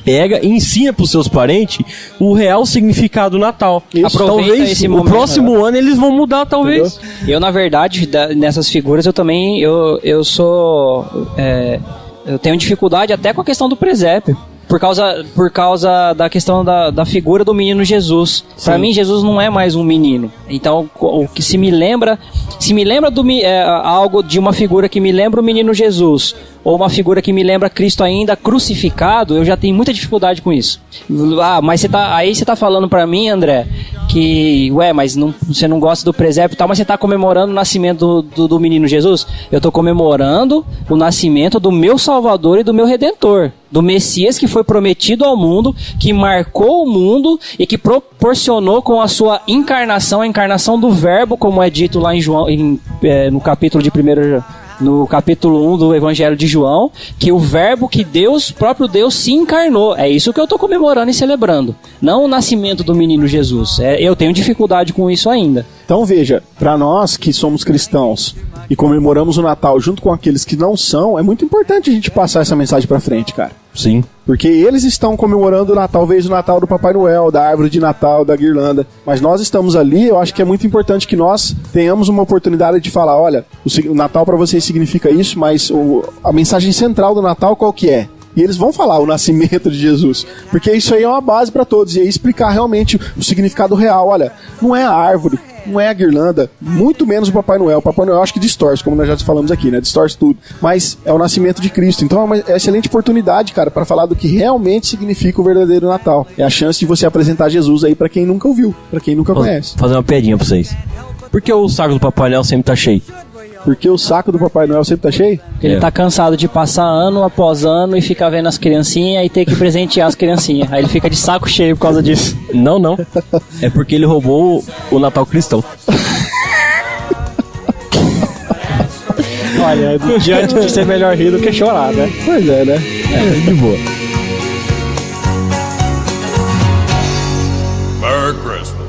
D: Pega e ensina pros seus parentes o real significado do Natal.
C: Aproveita
D: talvez
C: esse
D: o
C: momento,
D: próximo ano eles vão mudar, talvez.
C: Entendeu? Eu, na verdade, nessas figuras, eu também, eu tenho dificuldade até com a questão do presépio. Por causa da questão da figura do menino Jesus. Para mim, Jesus não é mais um menino. Então, o que se me lembra algo de uma figura que me lembra o menino Jesus, ou uma figura que me lembra Cristo ainda crucificado, eu já tenho muita dificuldade com isso. Mas você tá falando pra mim, André, que, mas você não gosta do presépio e tal, mas você tá comemorando o nascimento do menino Jesus? Eu tô comemorando o nascimento do meu Salvador e do meu Redentor, do Messias que foi prometido ao mundo, que marcou o mundo e que proporcionou com a sua encarnação, a encarnação do Verbo, como é dito lá em João, no capítulo de 1 do Evangelho de João, que o Verbo que próprio Deus se encarnou. É isso que eu estou comemorando e celebrando, não o nascimento do menino Jesus. Eu tenho dificuldade com isso ainda.
B: Então veja, para nós que somos cristãos e comemoramos o Natal junto com aqueles que não são, é muito importante a gente passar essa mensagem para frente, cara.
D: Sim.
B: Porque eles estão comemorando o Natal, talvez o Natal do Papai Noel, da árvore de Natal, da guirlanda. Mas nós estamos ali, eu acho que é muito importante que nós tenhamos uma oportunidade de falar, olha, o Natal para vocês significa isso, mas a mensagem central do Natal qual que é? E eles vão falar o nascimento de Jesus. Porque isso aí é uma base para todos. E aí explicar realmente o significado real. Olha, não é a árvore, não é a guirlanda, muito menos o Papai Noel. O Papai Noel acho que distorce, como nós já falamos aqui, né? Distorce tudo. Mas é o nascimento de Cristo. Então é uma excelente oportunidade, cara, para falar do que realmente significa o verdadeiro Natal. É a chance de você apresentar Jesus aí para quem nunca ouviu, para quem nunca conhece.
D: Vou fazer uma piadinha pra vocês. Por que o saco do Papai Noel sempre tá cheio?
B: Porque o saco do Papai Noel sempre tá cheio?
C: Porque ele tá cansado de passar ano após ano e ficar vendo as criancinhas e ter que presentear as criancinhas. Aí ele fica de saco cheio por causa disso.
D: Não. É porque ele roubou o Natal cristão.
C: Olha, diante de ser melhor rir do que chorar, né?
B: Pois é, né?
D: De boa.
F: Merry Christmas.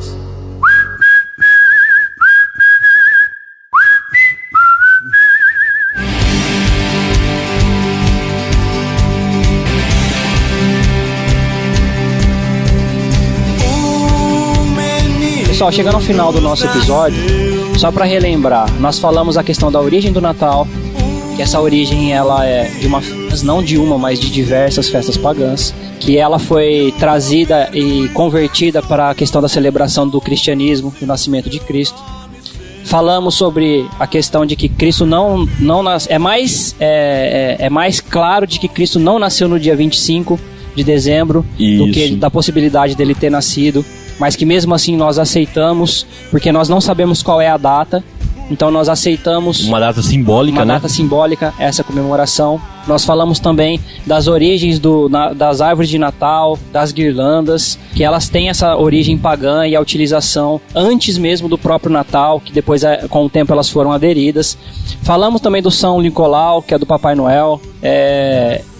C: Pessoal, chegando ao final do nosso episódio, só para relembrar, nós falamos a questão da origem do Natal, que essa origem ela é não de uma, mas de diversas festas pagãs, que ela foi trazida e convertida para a questão da celebração do cristianismo, do nascimento de Cristo. Falamos sobre a questão de que Cristo não é mais claro de que Cristo não nasceu no dia 25 de dezembro do que da possibilidade dele ter nascido, mas que mesmo assim nós aceitamos, porque nós não sabemos qual é a data, então nós aceitamos
D: uma data simbólica,
C: data simbólica, essa comemoração. Nós falamos também das origens das árvores de Natal, das guirlandas, que elas têm essa origem pagã e a utilização antes mesmo do próprio Natal, que depois com o tempo elas foram aderidas. Falamos também do São Nicolau, que é do Papai Noel,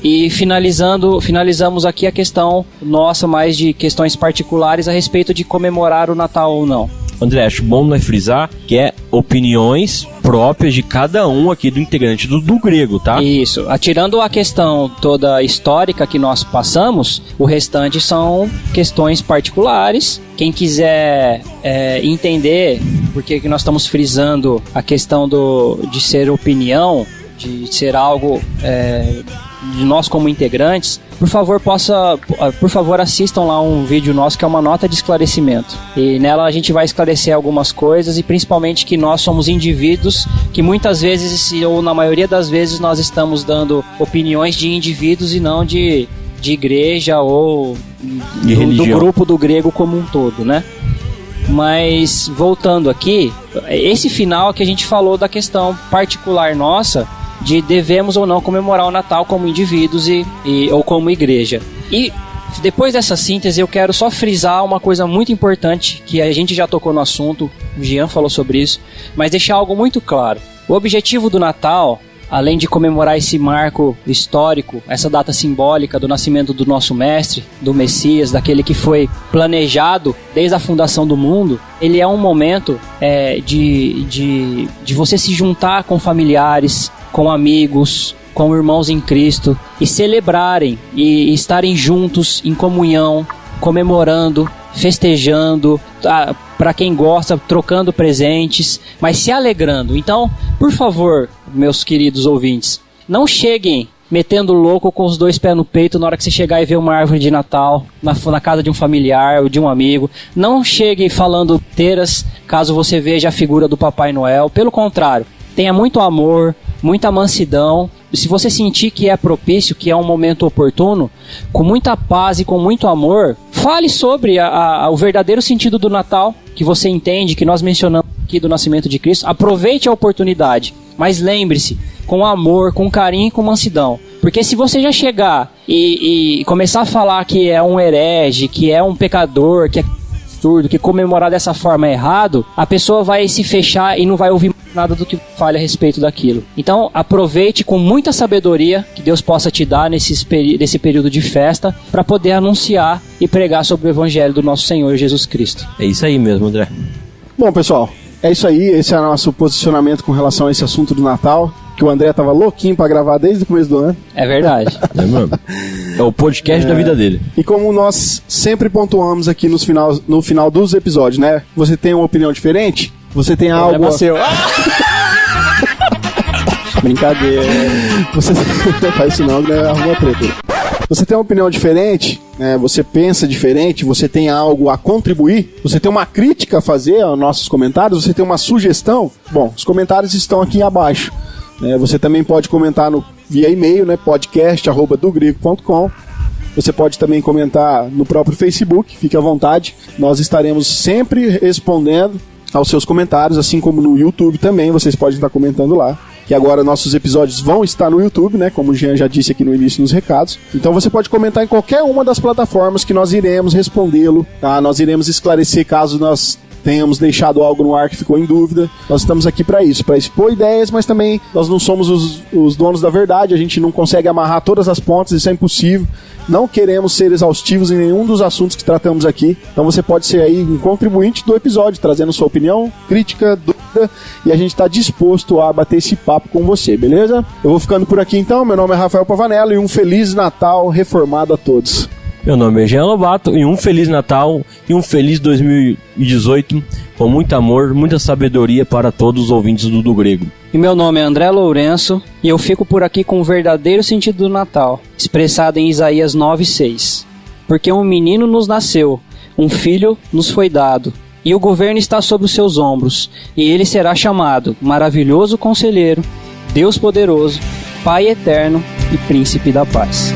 C: e finalizamos aqui a questão nossa, mais de questões particulares a respeito de comemorar o Natal ou não.
D: André, acho bom nós frisar que é opiniões próprias de cada um aqui do integrante do grego, tá?
C: Isso. Tirando a questão toda histórica que nós passamos, o restante são questões particulares. Quem quiser entender por que nós estamos frisando a questão de ser opinião, de ser algo de nós como integrantes, por favor assistam lá um vídeo nosso que é uma nota de esclarecimento, e nela a gente vai esclarecer algumas coisas, e principalmente que nós somos indivíduos que muitas vezes, ou na maioria das vezes, nós estamos dando opiniões de indivíduos e não de igreja ou do grupo do grego como um todo, né? Mas voltando aqui, esse final que a gente falou da questão particular nossa de devemos ou não comemorar o Natal como indivíduos ou como igreja. E depois dessa síntese eu quero só frisar uma coisa muito importante, que a gente já tocou no assunto, o Jean falou sobre isso, mas deixar algo muito claro. O objetivo do Natal, além de comemorar esse marco histórico, essa data simbólica do nascimento do nosso mestre, do Messias, daquele que foi planejado desde a fundação do mundo, ele é um momento de você se juntar com familiares, com amigos, com irmãos em Cristo, e celebrarem e estarem juntos em comunhão, comemorando, festejando, para quem gosta, trocando presentes, mas se alegrando. Então, por favor, meus queridos ouvintes, não cheguem metendo louco com os dois pés no peito na hora que você chegar e ver uma árvore de Natal na casa de um familiar ou de um amigo. Não chegue falando teiras caso você veja a figura do Papai Noel. Pelo contrário, tenha muito amor, muita mansidão. Se você sentir que é propício, que é um momento oportuno, com muita paz e com muito amor, fale sobre o verdadeiro sentido do Natal, que você entende, que nós mencionamos aqui do nascimento de Cristo. Aproveite a oportunidade, mas lembre-se, com amor, com carinho e com mansidão. Porque se você já chegar e começar a falar que é um herege, que é um pecador, que é absurdo, que comemorar dessa forma é errado, a pessoa vai se fechar e não vai ouvir nada do que fale a respeito daquilo. Então aproveite com muita sabedoria que Deus possa te dar nesse período de festa, para poder anunciar e pregar sobre o evangelho do nosso Senhor Jesus Cristo.
D: É isso aí mesmo, André.
B: Bom, pessoal, é isso aí. Esse é o nosso posicionamento com relação a esse assunto do Natal, que o André tava louquinho pra gravar desde o começo do ano.
C: É verdade.
D: É mesmo. É o podcast da vida dele.
B: E como nós sempre pontuamos aqui no final dos episódios, né? Você tem uma opinião diferente? Você tem algo...
C: É seu. Brincadeira.
B: Você não faz isso não, né? Arruma treta. Você tem uma opinião diferente, né? Você pensa diferente, você tem algo a contribuir, você tem uma crítica a fazer aos nossos comentários, você tem uma sugestão? Bom, os comentários estão aqui abaixo. Você também pode comentar via e-mail, né? podcast@dogrego.com. Você pode também comentar no próprio Facebook, fique à vontade. Nós estaremos sempre respondendo aos seus comentários, assim como no YouTube também, vocês podem estar comentando lá. Que agora nossos episódios vão estar no YouTube, né? Como o Jean já disse aqui no início nos recados. Então você pode comentar em qualquer uma das plataformas que nós iremos respondê-lo, tá? Nós iremos esclarecer caso nós tenhamos deixado algo no ar que ficou em dúvida. Nós estamos aqui para isso, para expor ideias, mas também nós não somos os donos da verdade, a gente não consegue amarrar todas as pontas, isso é impossível. Não queremos ser exaustivos em nenhum dos assuntos que tratamos aqui. Então você pode ser aí um contribuinte do episódio, trazendo sua opinião, crítica, dúvida, e a gente está disposto a bater esse papo com você, beleza? Eu vou ficando por aqui então, meu nome é Rafael Pavanello e um Feliz Natal reformado a todos.
D: Meu nome é Jean Lobato e um Feliz Natal e um Feliz 2018 com muito amor, muita sabedoria para todos os ouvintes do Grego.
C: E meu nome é André Lourenço e eu fico por aqui com o verdadeiro sentido do Natal, expressado em Isaías 9:6. Porque um menino nos nasceu, um filho nos foi dado, e o governo está sobre os seus ombros, e ele será chamado Maravilhoso Conselheiro, Deus Poderoso, Pai Eterno e Príncipe da Paz.